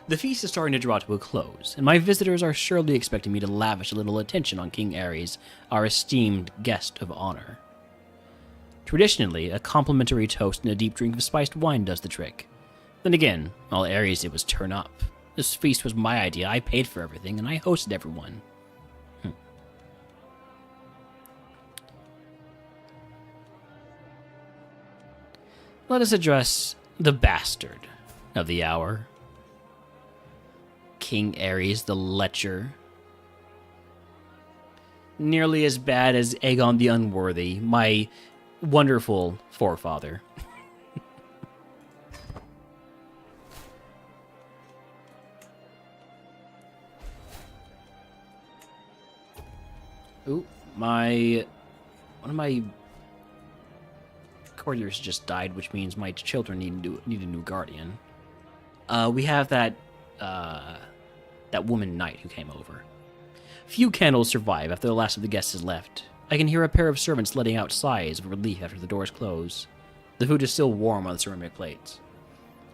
Speaker 1: The feast is starting to draw to a close, and my visitors are surely expecting me to lavish a little attention on King Ares, our esteemed guest of honor. Traditionally, a complimentary toast and a deep drink of spiced wine does the trick. Then again, all Ares did was turn up. This feast was my idea, I paid for everything, and I hosted everyone. Let us address the bastard of the hour. King Ares the Lecher. Nearly as bad as Aegon the Unworthy, my wonderful forefather. Ooh, one of my courtiers just died, which means my children need a new guardian. We have that woman knight who came over. Few candles survive after the last of the guests has left. I can hear a pair of servants letting out sighs of relief after the doors close. The food is still warm on the ceramic plates.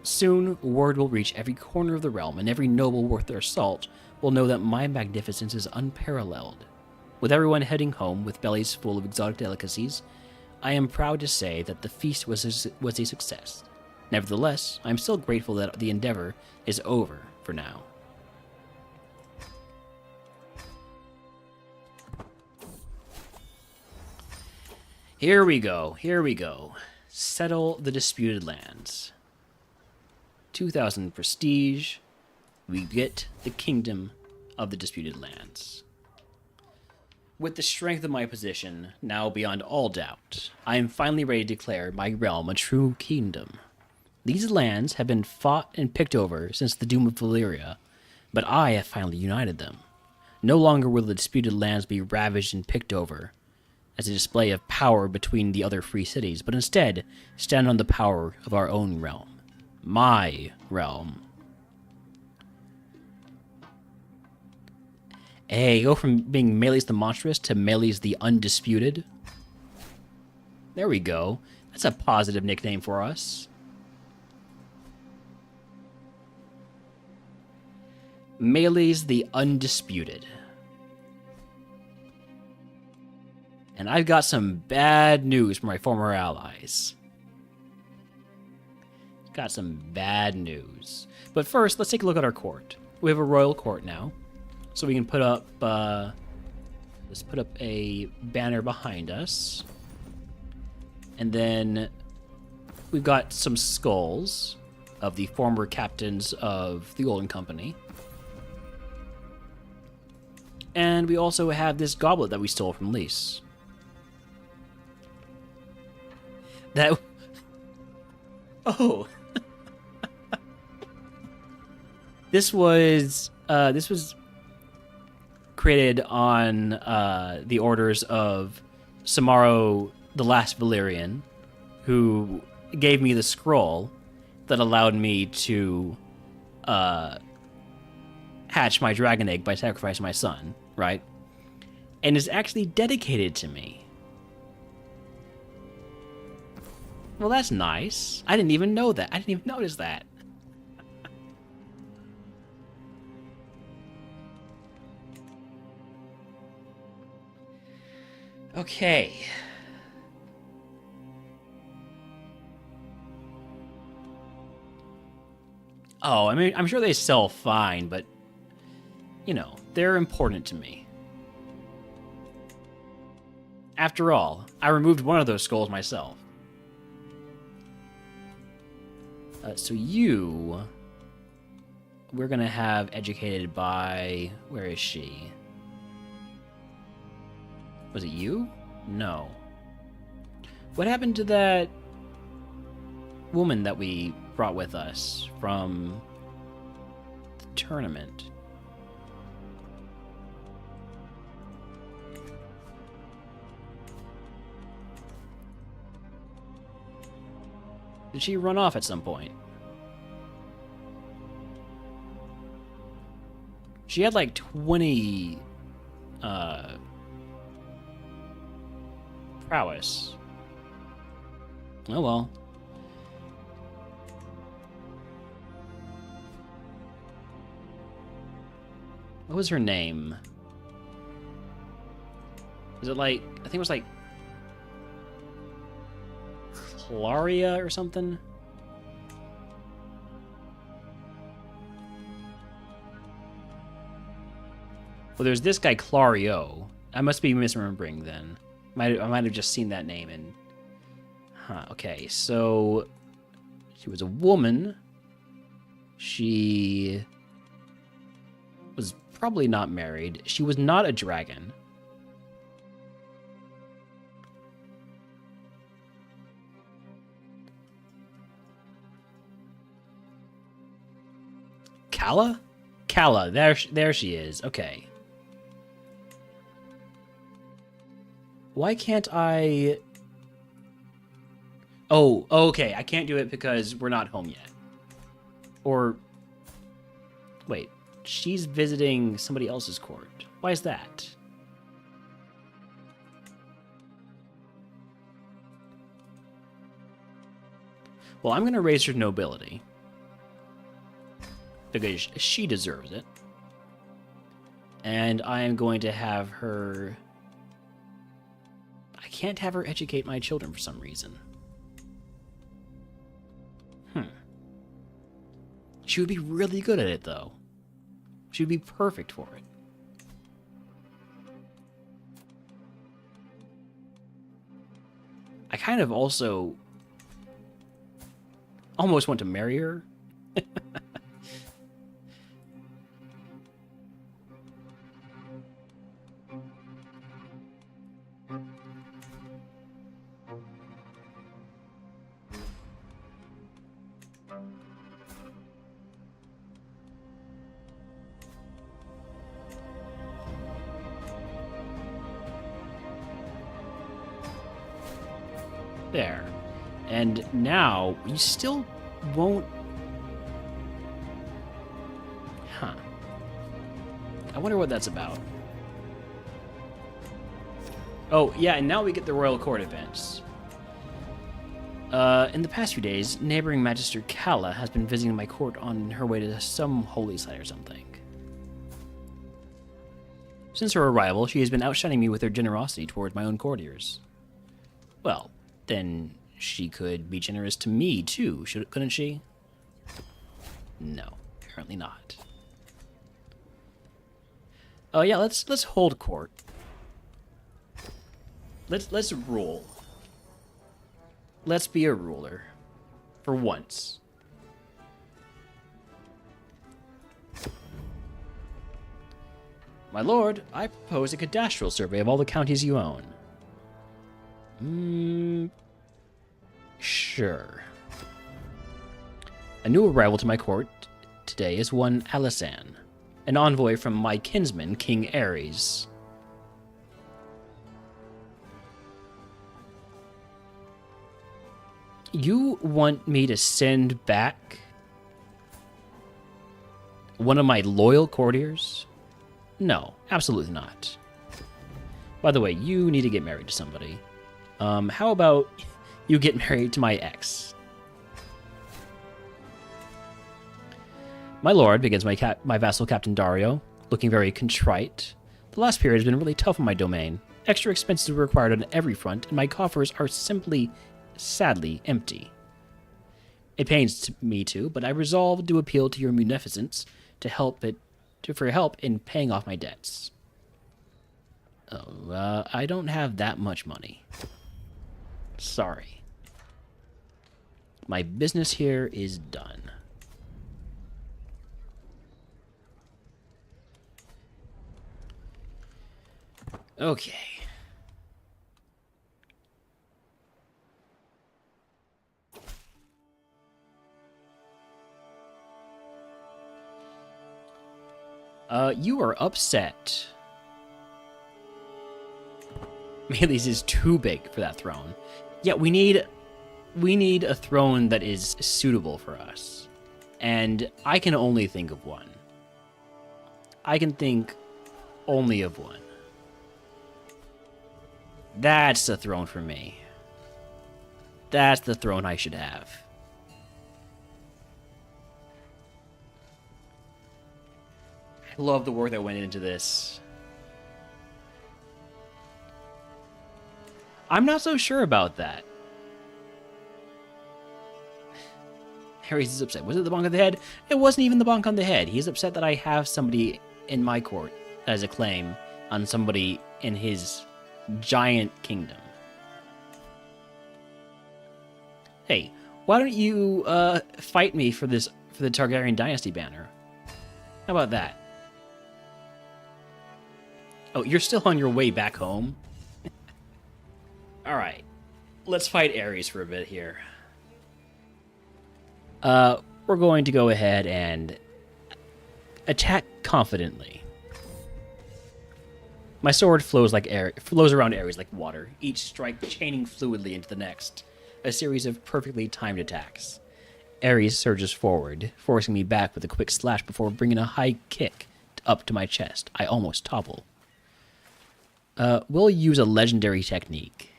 Speaker 1: Soon, word will reach every corner of the realm, and every noble worth their salt will know that my magnificence is unparalleled. With everyone heading home with bellies full of exotic delicacies, I am proud to say that the feast was a success. Nevertheless, I am still grateful that the endeavor is over for now. Here we go. Settle the disputed lands. 2,000 prestige. We get the kingdom of the disputed lands. With the strength of my position now beyond all doubt, I am finally ready to declare my realm a true kingdom. These lands have been fought and picked over since the doom of Valyria, but I have finally united them. No longer will the disputed lands be ravaged and picked over as a display of power between the other free cities, but instead stand on the power of our own realm. My realm. Hey, go from being Melees the Monstrous to Melees the Undisputed. There we go. That's a positive nickname for us. Melees the Undisputed. And I've got some bad news for my former allies. Got some bad news. But first, let's take a look at our court. We have a royal court now. So we can put up, let's put up a banner behind us. And then we've got some skulls of the former captains of the Golden Company. And we also have this goblet that we stole from Lys. That... Oh. This was created on the orders of Samaro, the last Valyrian, who gave me the scroll that allowed me to hatch my dragon egg by sacrificing my son, right? And is actually dedicated to me. Well, that's nice. I didn't even know that. I didn't even notice that. Okay. Oh, I mean, I'm sure they sell fine, but, you know, they're important to me. After all, I removed one of those skulls myself. So you... We're gonna have educated by... Where is she? Was it you? No. What happened to that woman that we brought with us from the tournament? Did she run off at some point? She had like 20 prowess. Oh well. What was her name? Was it like, I think it was like Claria or something? Well, there's this guy Clario. I must be misremembering then. I might have just seen that name and... Huh, okay, so... She was a woman. She... was probably not married. She was not a dragon. Kala? Kala, there she is. Okay. Why can't I... Oh, okay. I can't do it because we're not home yet. Or... Wait. She's visiting somebody else's court. Why is that? Well, I'm going to raise her nobility. Because she deserves it. And I am going to have her... I can't have her educate my children for some reason. She would be really good at it, though. She would be perfect for it. I kind of also almost want to marry her. There. And now, you still won't... Huh. I wonder what that's about. Oh, yeah, and now we get the Royal Court events. In the past few days, neighboring Magister Kala has been visiting my court on her way to some holy site or something. Since her arrival, she has been outshining me with her generosity towards my own courtiers. Well, then she could be generous to me, too, couldn't she? No, apparently not. Oh, yeah, let's hold court. Let's rule. Let's be a ruler. For once. My lord, I propose a cadastral survey of all the counties you own. Sure. A new arrival to my court today is one Alisan, an envoy from my kinsman, King Ares. You want me to send back one of my loyal courtiers? No, absolutely not. By the way, you need to get married to somebody. How about you get married to my ex? My lord, begins my vassal Captain Dario, looking very contrite. The last period has been really tough on my domain. Extra expenses were required on every front, and my coffers are simply, sadly, empty. It pains me to, but I resolved to appeal to your munificence for help in paying off my debts. Oh, I don't have that much money. Sorry. My business here is done. Okay. You are upset. Mealy's is too big for that throne. Yeah, we need a throne that is suitable for us. And I can only think of one. I can think only of one. That's the throne for me. That's the throne I should have. I love the work that went into this. I'm not so sure about that. Harry's is upset. Was it the bonk on the head? It wasn't even the bonk on the head. He's upset that I have somebody in my court that has a claim on somebody in his giant kingdom. Hey, why don't you fight me for the Targaryen dynasty banner? How about that? Oh, you're still on your way back home? Alright. Let's fight Ares for a bit here. We're going to go ahead and attack confidently. My sword flows around Ares like water, each strike chaining fluidly into the next. A series of perfectly timed attacks. Ares surges forward, forcing me back with a quick slash before bringing a high kick up to my chest. I almost topple. We'll use a legendary technique.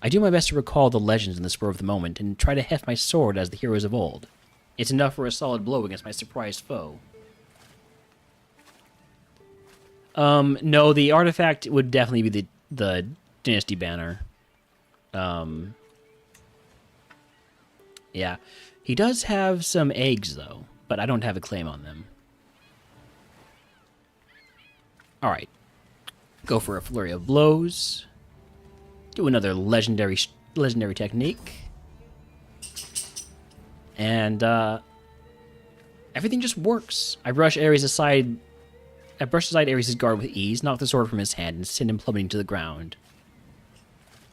Speaker 1: I do my best to recall the legends in the spur of the moment and try to heft my sword as the heroes of old. It's enough for a solid blow against my surprised foe. No, the artifact would definitely be the Dynasty Banner. Yeah. He does have some eggs, though, but I don't have a claim on them. Alright. Go for a flurry of blows. Do another legendary technique. And, everything just works. I brush aside Ares' guard with ease, knock the sword from his hand, and send him plummeting to the ground.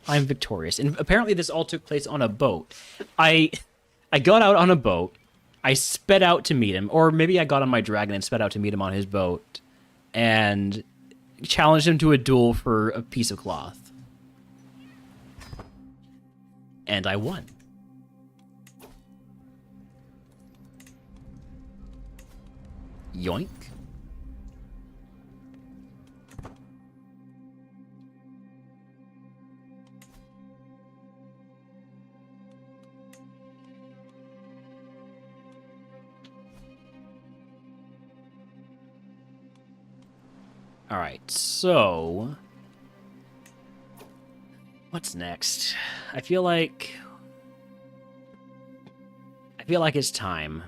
Speaker 1: I'm victorious. And apparently this all took place on a boat. I got out on a boat. I sped out to meet him. Or maybe I got on my dragon and sped out to meet him on his boat. And challenged him to a duel for a piece of cloth. And I won. Yoink. Alright, so what's next? I feel like it's time.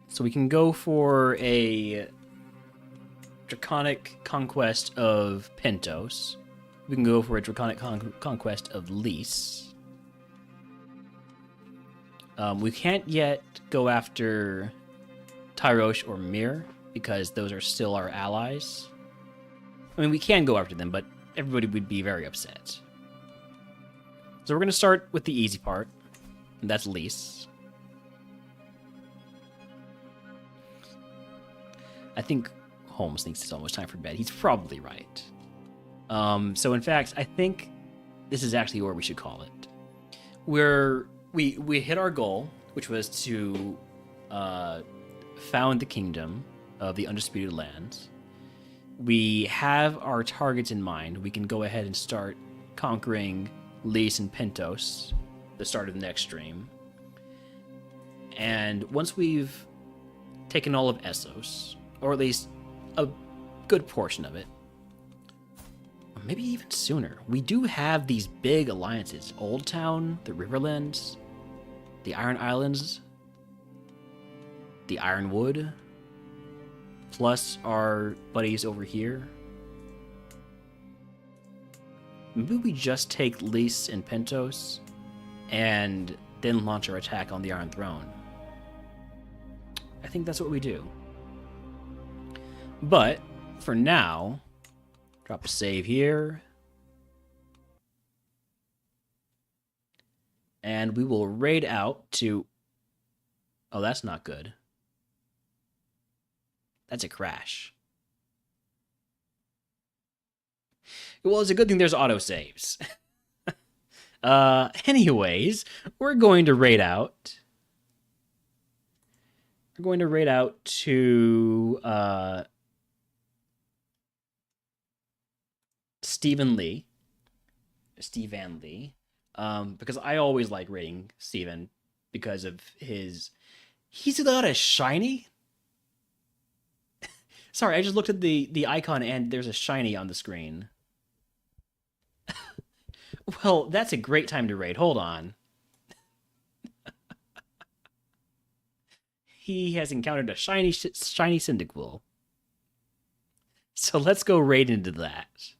Speaker 1: So we can go for a draconic conquest of Pentos. We can go for a draconic conquest of Lys. We can't yet go after Tyrosh or Mir, because those are still our allies. I mean, we can go after them, but everybody would be very upset. So we're going to start with the easy part, and that's Lys. I think Holmes thinks it's almost time for bed. He's probably right. So in fact, I think this is actually where we should call it. We hit our goal, which was to found the kingdom of the Undisputed Lands. We have our targets in mind. We can go ahead and start conquering Lys and Pentos, the start of the next stream. And once we've taken all of Essos, or at least a good portion of it, or maybe even sooner, we do have these big alliances. Old Town, the Riverlands, the Iron Islands, the Ironwood, plus our buddies over here. Maybe we just take Lys and Pentos and then launch our attack on the Iron Throne. I think that's what we do. But for now, drop a save here. And we will raid out to... Oh, that's not good. That's a crash. Well, it's a good thing there's autosaves. Anyways, we're going to raid out. We're going to raid out to Stephen Lee. Because I always like raiding Steven because of his... He's got a shiny? Sorry, I just looked at the icon and there's a shiny on the screen. Well, that's a great time to raid. Hold on. He has encountered a shiny Cyndaquil. So let's go raid into that.